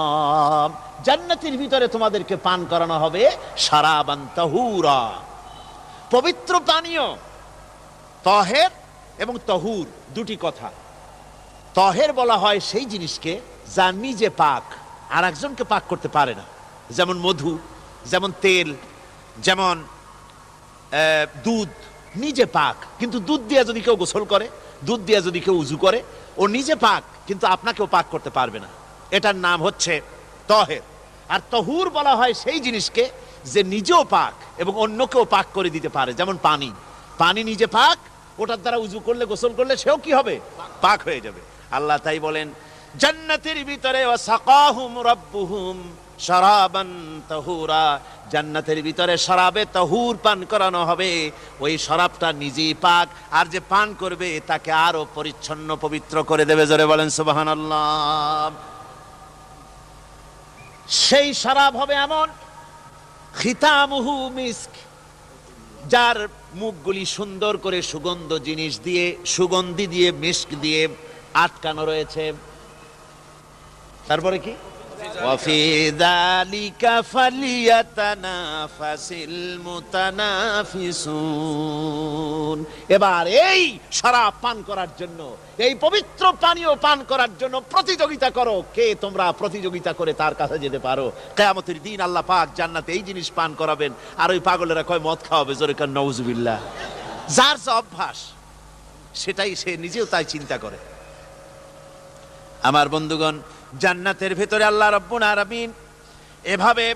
জান্নাতের ভিতরে তোমাদেরকে পান করানো হবে শারাবান তাহুরা, পবিত্র পানীয়। তহের এবং তহুর দুটি কথা। তহের বলা হয় সেই জিনিসকে যা নিজে পাক, আর একজনকে পাক করতে পারে না, যেমন মধু, যেমন তেল, যেমন দুধ নিজে পাক, কিন্তু দুধ দিয়ে যদি কেউ গোসল করে, দুধ দিয়ে যদি কেউ উজু করে, ও নিজে পাক, কিন্তু আপনাকেও পাক করতে পারবে না। এটার নাম হচ্ছে তহের। আর তহুর বলা হয় সেই জিনিসকে যে নিজেও পাক এবং অন্যকেও পাক করে দিতে পারে, যেমন পানি। পানি নিজে পাক, ওটার দ্বারা উজু করলে, গোসল করলে সেও কি হবে? পাক হয়ে যাবে। আল্লাহ তাই বলেন, জান্নাতের ভিতরে ওয়াসাকাহুম রাব্বুহুম শারাবান তাহুরা, জান্নাতের ভিতরে শরাবে তাহুর পান করানো হবে। ওই শরাবটা নিজেই পাক, আর যে পান করবে তাকে আরো পরিচ্ছন্ন পবিত্র করে দেবে। জোরে বলেন সুবহানাল্লাহ। সেই শরাব হবে এমন খিতামুহু মিস্ক, যার মুখগুলি সুন্দর করে সুগন্ধি দিয়ে মিস্ক দিয়ে আটকানো রয়েছে। তারপরে কি? ওয়াফি যালিকা ফালিয়াতানাফাসিল মুতানাফিসুন। এবার এই শরাব পান করার জন্য, এই পবিত্র পানীয় পান করার জন্য প্রতিযোগিতা করো, কে তোমরা প্রতিযোগিতা করে তার কাছে যেতে পারো। কিয়ামতের দিন আল্লাহ পাক জান্নাতে এই জিনিস পান করাবেন, আর ওই পাগলেরা কয় মদ খাওয়াবে, জোরে কান নাউজুবিল্লাহ। যার যে অভ্যাস সেটাই সে নিজেও তাই চিন্তা করে। আমার বন্ধুগণ, জান্নাতের ভেতরে আল্লাহ রাব্বুল আলামিন এভাবে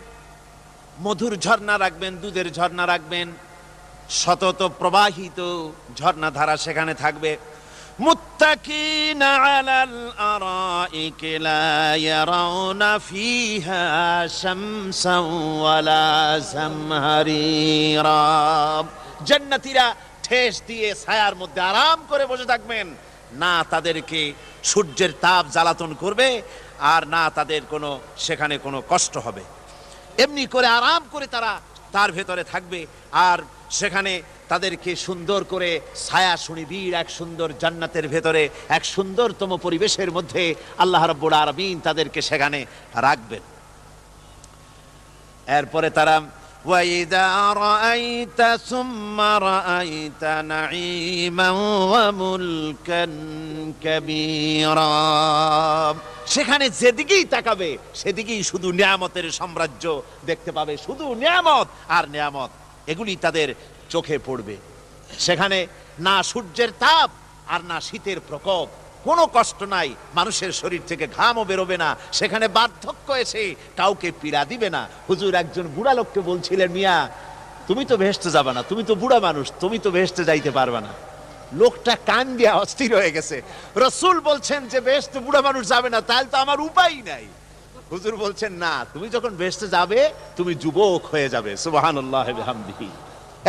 মধুর ঝর্ণা রাখবেন, দুধের ঝর্ণা রাখবেন, সতত প্রবাহিত ঝর্ণা ধারা সেখানে থাকবে। মুত্তাকিনা আলাল আরাইকি লা ইয়ারাউনা ফিহা শামসান ওয়ালা জামহারিরা। জান্নাতীরা ঠেস দিয়ে ছায়ার মধ্যে আরাম করে বসে থাকবেন, না তাদেরকে সূর্যের তাপ জ্বালাতন করবে, আর না তাদের সেখানে কোনো কষ্ট হবে। এমনি করে আরাম করে তারা তার ভেতরে থাকবে, আর সেখানে তাদেরকে সুন্দর করে ছায়া সুনিবিড় এক সুন্দর জান্নাতের ভেতরে এক সুন্দরতম পরিবেশের মধ্যে আল্লাহ রাব্বুল আলামিন তাদেরকে সেখানে রাখবেন। এরপরে তারা وَإِذَا رَأَيْتَ ثُمَّ رَأَيْتَ نَعِيمًا وَمُلْكًا كَبِيرًا। সেখানে যেদিকেই তাকাবে সেদিকেই শুধু নিয়ামতের সাম্রাজ্য দেখতে পাবে, শুধু নিয়ামত আর নিয়ামত, এগুলি তাদের চোখে পড়বে। সেখানে না সূর্যের তাপ আর না শীতের প্রকোপ, কোনো কষ্ট নাই, মানুষের শরীর থেকে ঘামও বেরোবে না, সেখানে বার্ধক্য এসে কাউকে পীড়া দিবে না। হুজুর একজন বুড়া লোককে বলছিলেন, মিয়া তুমি তো বেহেশতে যাবে না, তুমি তো বুড়া মানুষ, তুমি তো বেহেশতে যাইতে পারবে না। লোকটা কান দিয়া অস্থির হয়ে গেছে। রাসূল বলছেন যে বেহেশতে বুড়া মানুষ যাবে না, তাহলে তো আমার উপায় নাই। হুজুর বলছেন না, তুমি যখন বেহেশতে যাবে তুমি যুবক হয়ে যাবে। সুবহানাল্লাহ বিহামদিহি।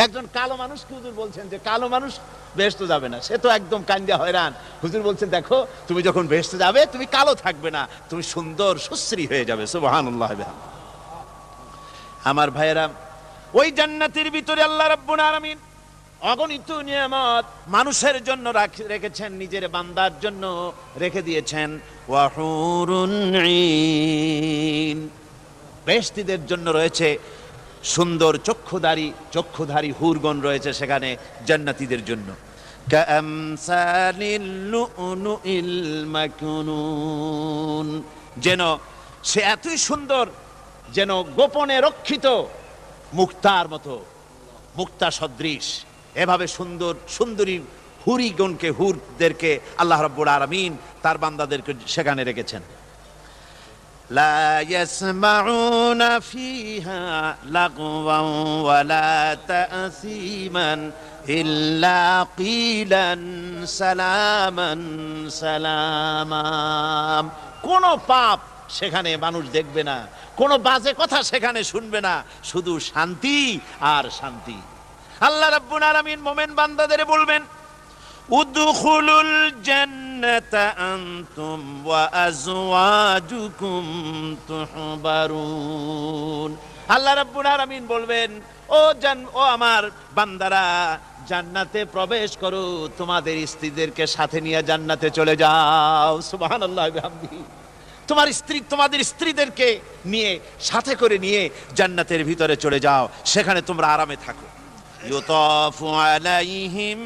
একজন কালো মানুষকে হুজুর বলছেন যে কালো মানুষ বেহেশতে যাবে না, সে তো একদম কান্দিয়া হয়রান। হুজুর বলছেন দেখো তুমি যখন বেহেশতে যাবে তুমি কালো থাকবে না, তুমি সুন্দর সুশ্রী হয়ে যাবে। সুবহানাল্লাহ বিহামদিহি। আমার ভাইয়েরা, ওই জান্নাতের ভিতরে আল্লাহ রাব্বুল আলামিন অগণিত নিয়ামত মানুষের জন্য রেখেছেন, নিজের বান্দার জন্য রেখে দিয়েছেন। ওয়া হুরুন ঈন, বেহেশতীদের জন্য রয়েছে সুন্দর চক্ষুধারী হুরগণ রয়েছে সেখানে জান্নাতীদের জন্য। কামসালিল লুউলুইল মাকনুন, যেন সে এতই সুন্দর, যেন গোপনে রক্ষিত মুক্তার মতো, মুক্তা সদৃশ। এভাবে সুন্দরী হুরদেরকে আল্লাহ রাব্বুল আলামিন তার বান্দাদেরকে সেখানে রেখেছেন। লা ইয়াসমাউনা ফিহা লাগওয়ান ওয়ালা তাসীমান ইল্লা কিলান সালামান সালামা। কোন পাপ সেখানে মানুষ দেখবে না, কোন বাজে কথা সেখানে শুনবে না, শুধু শান্তি আর শান্তি। আল্লাহ রাব্বুল আলামিন মুমিন বান্দাদের বলবেন, উদখুলুল জান্নাতা আনতুম ওয়া আজওয়াজুকুম তুহবারুন। আল্লাহ রাব্বুল আলামিন বলবেন, ও আমার বান্দারা, জান্নাতে প্রবেশ করো, তোমাদের স্ত্রীদেরকে সাথে নিয়ে জান্নাতে চলে যাও। সুবহানাল্লাহ বিহামদিহি। তোমাদের স্ত্রীদেরকে নিয়ে সাথে করে নিয়ে জান্নাতের ভিতরে চলে যাও, সেখানে তোমরা আরামে থাকো। ইউতাফু আলাইহিম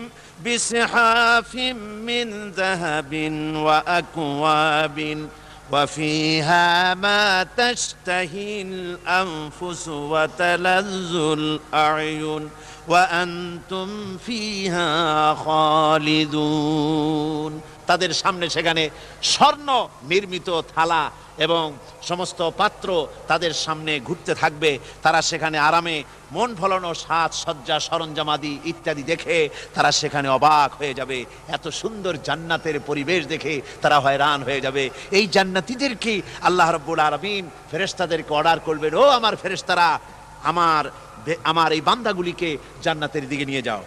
বিসহাফিম মিন যাহাবিন ওয়া আকওয়াবিন ওয়া ফিহা মা তাশতাহিল আনফুসু ওয়া তালাজ্জুল আ'য়ুন ওয়া আনতুম ফিহা খালিদুন। তাদের সামনে সেখানে স্বর্ণ নির্মিত থালা এবং সমস্ত পাত্র তাদের সামনে ঘুরতে থাকবে। তারা সেখানে আরামে মন ভোলানো সাজ সজ্জা সরঞ্জামাদি ইত্যাদি দেখে তারা সেখানে অবাক হয়ে যাবে। এত সুন্দর জান্নাতের পরিবেশ দেখে তারা হয়রান হয়ে যাবে। এই জান্নাতীদেরকে আল্লাহ রাব্বুল আলামিন ফেরেশতাদেরকে অর্ডার করবেন, ও আমার ফেরেশতারা, আমার এই বান্দাগুলিকে জান্নাতের দিকে নিয়ে যাও।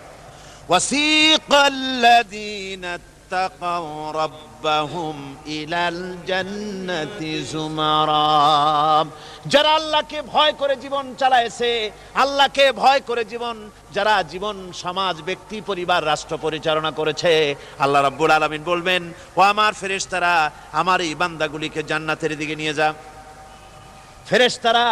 ওয়াসিকাল্লাযীনা اتقوا ربهم إلى الجنة زمرا। যারা আল্লাহকে ভয় করে জীবন চালায়ছে, আল্লাহকে ভয় করে জীবন, যারা জীবন সমাজ ব্যক্তি পরিবার রাষ্ট্র পরিচালনা করেছে, আল্লাহ রাব্বুল আলামিন বলবেন, ও আমার ফেরেশতারা, আমার এই বান্দাগুলিকে জান্নাতের দিকে নিয়ে যা। ফেরেশতারা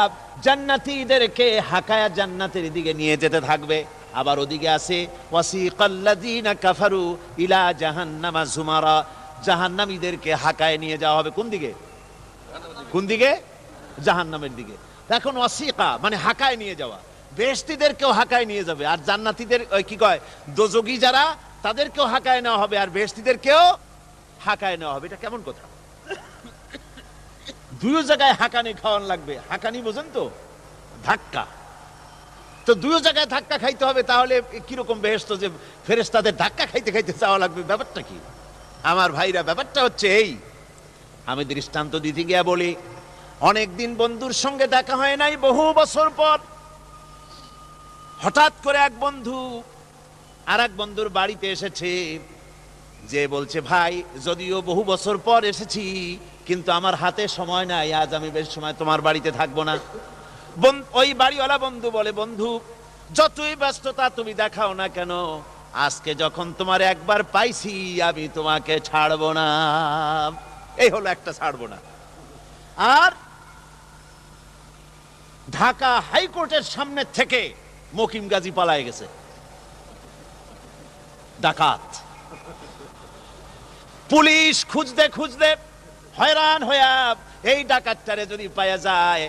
জান্নাতীদেরকে হাকায়া জান্নাতের দিকে নিয়ে যেতে থাকবে। আবার ওদিকে আছে ওয়াসিকাল্লাযীনা কাফারু ইলা জাহান্নামা যুমারা, জাহান্নামীদেরকে হাকায় নিয়ে যাওয়া হবে কোন দিকে? কোন দিকে? জাহান্নামের দিকে। এখন ওয়াসিকা মানে হাকায় নিয়ে যাওয়া, বেহেশতীদেরকেও হাকায় নিয়ে যাবে, আর জান্নাতীদের ওই কি কয় দোজখী যারা তাদেরকেও হাকায় নেওয়া হবে, আর বেহেশতীদেরকেও হাকায় নেওয়া হবে। এটা কেমন কথা? দুই জায়গায় হাকানি খাওয়ান লাগবে। হাকানি বোঝেন তো? ধাক্কা। তো দুই জায়গায় ধাক্কা খাইতে হবে, তাহলে কিরকম বেহেশত যে ফেরেশতাদের ধাক্কা খাইতে খাইতে যাওয়া লাগবে, ব্যাপারটা কি? আমার ভাইরা, ব্যাপারটা হচ্ছে এই, আমি দৃষ্টান্ত দিতে গিয়া বলি, অনেকদিন বন্ধুর সঙ্গে দেখা হয় নাই, বহু বছর পর হঠাৎ করে এক বন্ধু আর এক বন্ধুর বাড়িতে এসেছে, যে বলছে, ভাই যদিও বহু বছর পর এসেছি, কিন্তু আমার হাতে সময় নাই, আজ আমি বেশ সময় তোমার বাড়িতে থাকবো না। ওই বাড়িওয়ালা বন্ধু বলে, বন্ধু যতই ব্যস্ততা তুমি দেখাও না কেন, আজকে যখন তোমার একবার পাইছি, আমি তোমাকে ছাড়বো না। এই হলো একটা ছাড়বো না। আর ঢাকা হাইকোর্টের সামনে থেকে মকিম গাজী পালায় গেছে, ডাকাত। পুলিশ খুঁজতে খুঁজতে হয়রান হইয়া এই ডাকাতটারে যদি পাওয়া যায়,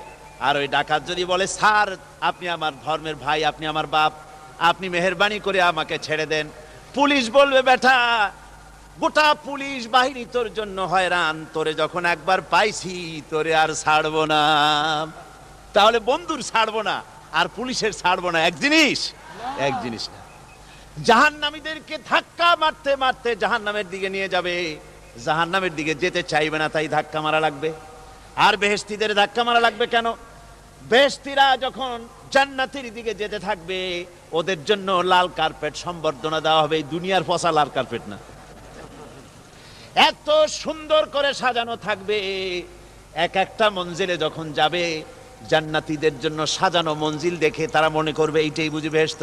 আর ওই ডাকাত যদি বলে, স্যার আপনি আমার ধর্মের ভাই, আপনি আমার বাপ, আপনি মেহেরবানি করে আমাকে ছেড়ে দেন, পুলিশ বলবে, বেটা গোটা পুলিশ বাহিনী তোর জন্য হয়রান, তোরে যখন একবার পাইছি তোরে আর ছাড়বো না। তাহলে বন্ধুর ছাড়বো না আর পুলিশের ছাড়বো না এক জিনিস? এক জিনিস না। জাহান্নামীদেরকে ধাক্কা মারতে মারতে জাহান্নামের দিকে নিয়ে যাবে, জাহান্নামের দিকে যেতে চাইবে না, তাই ধাক্কা মারা লাগবে। আর বেহেশতীদের ধাক্কা মারা লাগবে কেন? বেহেশতীরা যখন জান্নাতের দিকে যেতে থাকবে, ওদের জন্য লাল কার্পেট সম্বর্ধনা দেওয়া হবে। দুনিয়ার পচা লাল কার্পেট না, এত সুন্দর করে সাজানো থাকবে। এক একটা মঞ্জিলে যখন যাবে, জান্নাতীদের জন্য সাজানো মঞ্জিল দেখে তারা মনে করবে এইটাই বুঝি বেহেশত।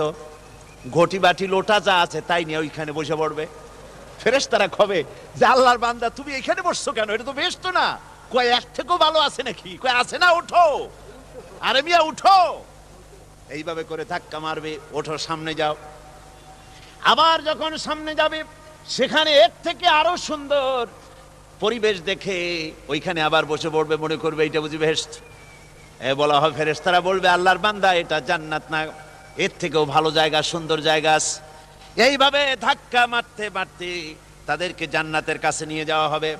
ঘটি বাটি লোটা যা আছে তাই নিয়ে ওইখানে বসে পড়বে। ফেরেশতারা কবে যে, আল্লাহর বান্দা তুমি এখানে বসছো কেন? এটা তো বেহেশত না। কয় এর থেকেও ভালো আছে নাকি? কয় আছে না, উঠো, আরে মিয়া উঠো। এইভাবে করে ধাক্কা মারবে, ওঠো সামনে যাও। আবার যখন সামনে যাবে, সেখানে এর থেকে আরো সুন্দর পরিবেশ দেখে ওইখানে আবার বসে পড়বে, মনে করবে এইটা বুঝি বেহেশত। বলা হয়, ফেরেশতারা বলবে, আল্লাহর বান্দা এটা জান্নাত না, এর থেকেও ভালো জায়গা, সুন্দর জায়গা। এইভাবে ধাক্কা মারতে মারতে তাদেরকে জান্নাতের কাছে নিয়ে যাওয়া হবে।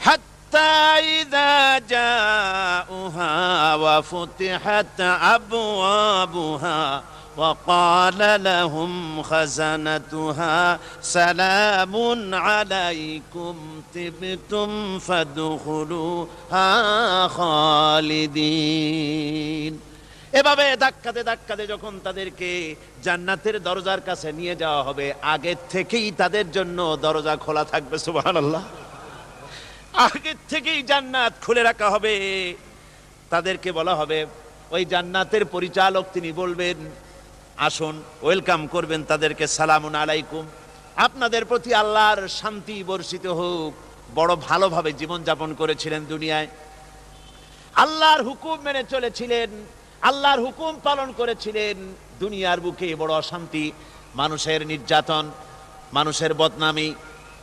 হাত্তা ইযা জাউহা ওয়া ফুতিহাত আবওয়াবুহা ওয়া ক্বালা লাহুম খাযানাতুহা সালামুন আলাইকুম তিবতুম ফাদখুলুহা খালিদিন। এভাবে ধাক্কাতে ধাক্কাতে যখন তাদেরকে জান্নাতের দরজার কাছে নিয়ে যাওয়া হবে, আগে থেকেই তাদের জন্য দরজা খোলা থাকবে। সুবহানাল্লাহ। আগে থেকেই জান্নাত খুলে রাখা হবে। তাদেরকে বলা হবে, ওই জান্নাতের পরিচালক তিনি বলবেন, আসুন, ওয়েলকাম করবেন তাদেরকে, সালামুন আলাইকুম, আপনাদের প্রতি আল্লাহর শান্তি বর্ষিত হোক। বড় ভালোভাবে জীবনযাপন করেছিলেন দুনিয়ায়, আল্লাহর হুকুম মেনে চলেছিলেন, আল্লাহর হুকুম পালন করেছিলেন। দুনিয়ার বুকে বড় অশান্তি, মানুষের নির্যাতন, মানুষের বদনামি,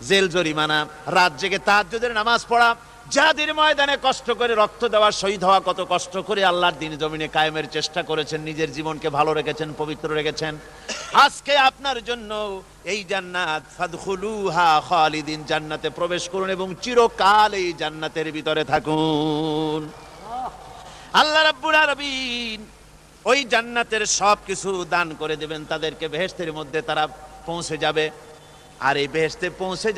জেল জরিমানা, রাত জেগে তাহাজ্জুদের নামাজ পড়া, জিহাদের ময়দানে কষ্ট করে রক্ত দেওয়া, শহীদ হওয়া, কত কষ্ট করে আল্লাহর দ্বীন জমিনে কায়েমের চেষ্টা করেছেন, নিজের জীবনকে ভালো রেখেছেন, পবিত্র রেখেছেন। আজকে আপনার জন্য এই জান্নাত, ফাদখুলুহা খালিদিন, জান্নাতে প্রবেশ করুন এবং চিরকাল এই জান্নাতের ভিতরে থাকুন। আল্লাহ রাব্বুল আলামিন ওই জান্নাতের সবকিছু দান করে দেবেন তাদেরকে, বেহেশতের মধ্যে তারা পৌঁছে যাবে। আর এই বেহেশতে পৌঁছে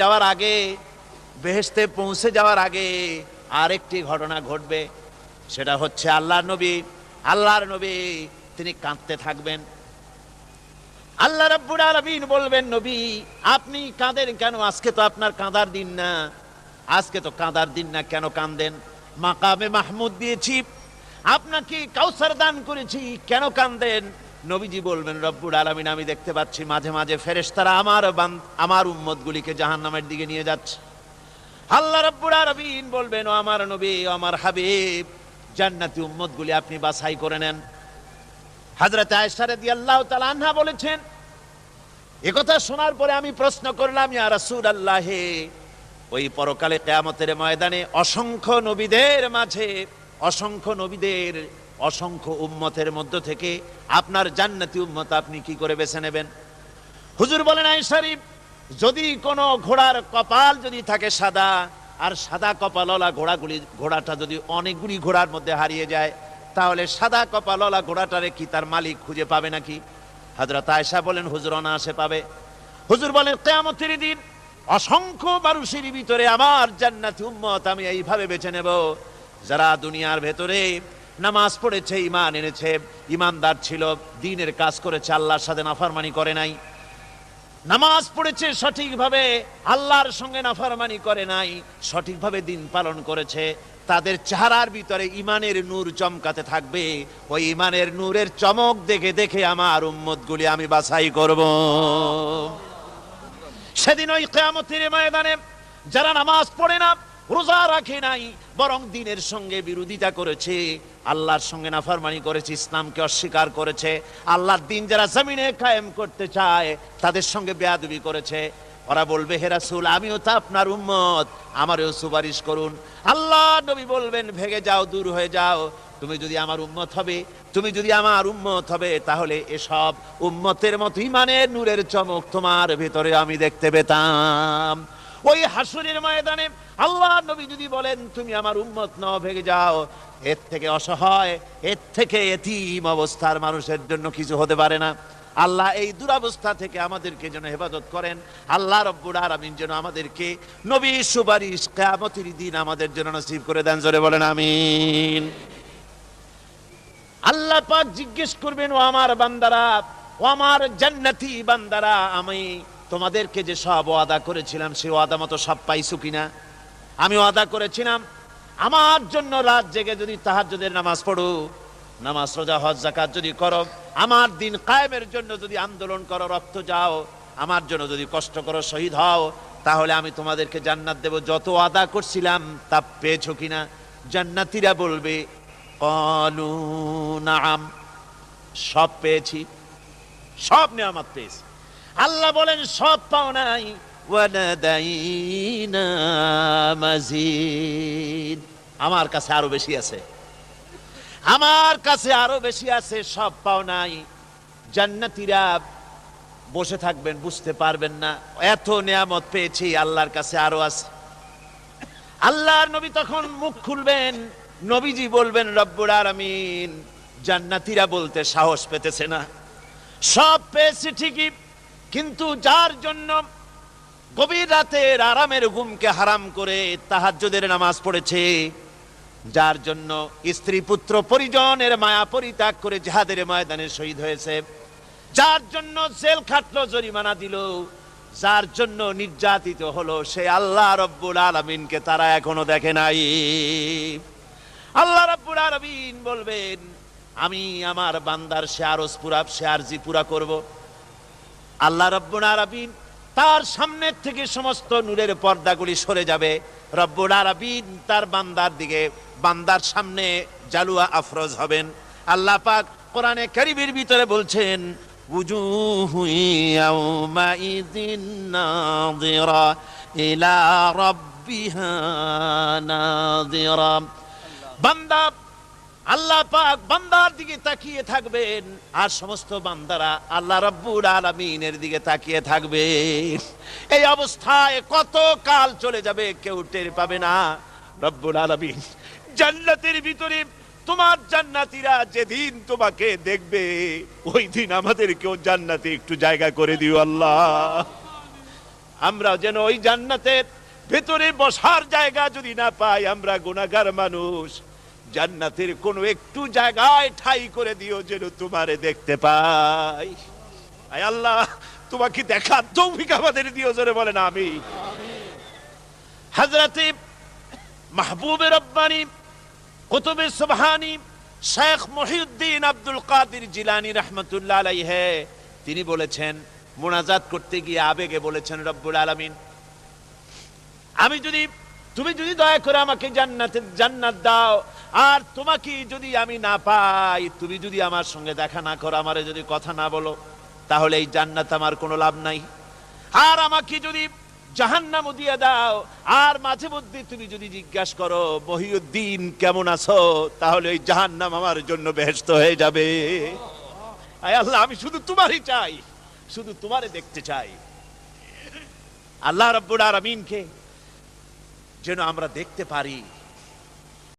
যাওয়ার আগে আরেকটি ঘটনা ঘটবে। সেটা হচ্ছে আল্লাহর নবী তিনি কাঁদতে থাকবেন। আল্লাহ রাব্বুল আলামিন বলবেন, নবী আপনি কাঁদেন কেন? আজকে তো আপনার কাঁদার দিন না, আজকে তো কাঁদার দিন না, কেন কাঁদেন? মাকামে মাহমুদ দিয়েছি, আপনাকে কাউসার দান করেছি, কেন কাঁদেন? নবীজি বলবেন, রব্বুল আলামিন আমি দেখতে পাচ্ছি মাঝে মাঝে ফেরেশতারা আমার উম্মতগুলিকে জাহান্নামের দিকে নিয়ে যাচ্ছে। আল্লাহ রাব্বুল আলামিন বলবেন, ও আমার নবী, ও আমার হাবিব, জান্নাতি উম্মতগুলি আপনি বাছাই করে নেন। হযরত আয়েশা রাদিয়াল্লাহু তাআলা আনহা বলেছেন, একথা শোনার পরে আমি প্রশ্ন করলাম, ইয়া রাসূলুল্লাহ, ওই পরকালে কিয়ামতের ময়দানে অসংখ্য নবীদের মাঝে, অসংখ্য নবীদের অসংখ্য উম্মতের মধ্য থেকে আপনার জান্নাতি উম্মত আপনি কি করে বেছে নেবেন? হুজুর বলেন, আয়েশা, যদি কোনো ঘোড়ার কপাল যদি থাকে সাদা, আর সাদা কপালওয়ালা ঘোড়াটা যদি অনেকগুলি ঘোড়ার মধ্যে হারিয়ে যায়, তাহলে সাদা কপালওয়ালা ঘোড়াটারে কি তার মালিক খুঁজে পাবে নাকি? হযরত আয়েশা বলেন, হুজুর অনায়াসে পাবে। হুজুর বলেন, কিয়ামতের দিন অসংখ্য মানুষের ভিতরে আমার জান্নাতি উম্মত আমি এইভাবে বেছে নেব, যারা দুনিয়ার ভেতরে নামাজ পড়েছে, ঈমান এনেছে, ঈমানদার ছিল, দ্বীনের কাজ করেছে, আল্লাহর সাথে নাফরমানি করে নাই, নামাজ পড়েছে সঠিকভাবে, আল্লাহর সঙ্গে নাফরমানি করে নাই, সঠিকভাবে দিন পালন করেছে, তাদের চেহারার ভিতরে ঈমানের নূর চমকাতে থাকবে। ওই ঈমানের নূরের চমক দেখে দেখে আমার উম্মতগুলি আমি বাছাই করব। সেদিন ওই কিয়ামতের ময়দানে যারা নামাজ পড়ে না, রোজা রাখে নাই, বরং দ্বীনের সঙ্গে বিরোধিতা করেছে, আল্লাহর সঙ্গে নাফরমানি করেছে, ইসলামকে অস্বীকার করেছে, আল্লাহর দ্বীন যারা জমিনে কায়েম করতে চায় তাদের সঙ্গে বেয়াদবি করেছে, ওরা বলবে, হে রাসূল আমিও তো আপনার উম্মত, আমারও সুপারিশ করুন। আল্লাহ নবী বলবেন, ভেগে যাও, দূর হয়ে যাও, তুমি যদি আমার উম্মত হবে, তুমি যদি আমার উম্মত হবে, তাহলে এসব উম্মতের মতো ঈমানের নূরের চমক তোমার ভেতরে আমি দেখতে পেতাম। ওই হাসরের ময়দানে আল্লাহ নবী যদি বলেন, তুমি আমার উম্মত নও, ভেগে যাও, এর থেকে অসহায়, এর থেকে এতিম অবস্থার মানুষের জন্য কিছু হতে পারে না। আল্লাহ এই দুরবস্থা থেকে আমাদেরকে যেন হেফাজত করেন। আল্লাহ রব্বুল আলামিন যেন আমাদেরকে নবীর সুপারিশ কিয়ামতের দিন আমাদের জন্য নসিব করে দেন। জোরে বলেন আমিন। আল্লাহ পাক জিজ্ঞেস করবেন, ও আমার বান্দারা, ও আমার জান্নাতি বান্দারা, আমি তোমাদেরকে যে সব ওয়াদা করেছিলাম সেই ওয়াদা মতো সব পাইছো কিনা? আমি ওয়াদা করেছিলাম আমার জন্য রাত জেগে যদি তাহাজ্জুদের নামাজ পড়ো, নামাজ, রোজা, হজ, যাকাত যদি করো, আমার দিন কায়েমের জন্য যদি আন্দোলন করো, রক্ত যাও, আমার জন্য যদি কষ্ট করো, শহীদ হও, তাহলে আমি তোমাদেরকে জান্নাত দেব। যত ওয়াদা করছিলাম তা পেয়েছো কিনা? জান্নাতীরা বলবে, ক্বালু নাআম, সব পেয়েছি, সব নিয়ামত পেয়েছি। আল্লাহ বলেন, সব পাও নাই, ওয়ালাদাইনা মাজিদ, আমার কাছে আরো বেশি আছে, আমার কাছে আরো বেশি আছে, সব পাও নাই। জান্নাতীরা বসে থাকবেন, বুঝতে পারবেন না, এত নিয়ামত পেয়েছি, আল্লাহর কাছে আরো আছে। আল্লাহর নবী তখন মুখ খুলবেন, নবীজি বলবেন, রব্বুল আলামিন, জান্নাতীরা বলতে সাহস পেতেছে না, সব পেয়েছি ঠিকই, কিন্তু যার জন্য গভীর রাতের আরামের ঘুমকে হারাম করে তাহাজ্জুদের নামাজ পড়েছে, যার জন্য স্ত্রী পুত্র পরিজনের মায়া পরিত্যাগ করে জিহাদের ময়দানে শহীদ হয়েছে, যার জন্য জেল খাটলো, জরিমানা দিল, যার জন্য নির্যাতিত হলো, সে আল্লাহ রব্বুল আলামিনকে তারা এখনো দেখে নাই। আল্লাহ রব্বুল আলামিন বলবেন, আমি আমার বান্দার সে আরজ পুরা, সে আরজি পুরা করব। আল্লাহ রব্বুল আলামিন তার সামনের থেকে সমস্ত নূরের পর্দাগুলি সরে যাবে, রব্বুল আলামিন তার বান্দার দিকে, বান্দার সামনে জালুয়া আফরোজ হবেন। আল্লাহ পাক কোরআনে কারীমের ভিতরে বলছেন, উজুহু ইয়াউমাইযিন নাযিরা ইলা রাব্বিহা নাযিরা। বান্দা, আল্লাহ পাক বান্দার দিকে তাকিয়ে থাকবেন, আর সমস্ত বান্দারা আল্লাহ রাব্বুল আলামিনের দিকে তাকিয়ে থাকবে। এই অবস্থায় কত কাল চলে যাবে কেউ টের পাবে না। রব্বুল আলামিন জান্নাতের ভিতরে তোমার জান্নাতীরা যেদিন তোমাকে দেখবে, ওই দিন আমাদেরকেও জান্নাতে একটু জায়গা করে দিও আল্লাহ। আমরা যেন ওই জান্নাতের ভেতরে বসার জায়গা যদি না পাই, আমরা গুনাহগার মানুষ, জান্নাতের কোনো একটু জায়গায় ঠাই করে দিও যেন তোমারে দেখতে পাই। আয় আল্লাহ, তোমাকে দেখার তৌফিক আমাদের দিও, জোরে বলেন আমিন। হযরতে মাহবুবে রব্বানি কুতুবে সুবহানি শেখ মহিউদ্দিন আব্দুল কাদের জিলানী রাহমাতুল্লাহ আলাইহি তিনি বলেছেন, মুনাজাত করতে গিয়ে আবেগে বলেছেন, রব্বুল আলামিন, তুমি যদি দয়া করে আমাকে জান্নাত দাও, আর তোমাকে যদি আমি না পাই, তুমি যদি আমার সঙ্গে দেখা না করো, আমারে যদি কথা না বলো, তাহলে এই জান্নাত আমার কোনো লাভ নাই। আর আমাকে যদি জাহান্নাম দিয়ে দাও, আর মাঝে মধ্যে তুমি যদি জিজ্ঞাসা করো মহিউদ্দিন কেমন আছো, তাহলে এই জাহান্নাম আমার জন্য বেহেশত হয়ে যাবে। আয় আল্লাহ, আমি শুধু তোমারই চাই, শুধু তোমারে দেখতে চাই। আল্লাহ রাব্বুল আলামিনকে যেন আমরা দেখতে পারি।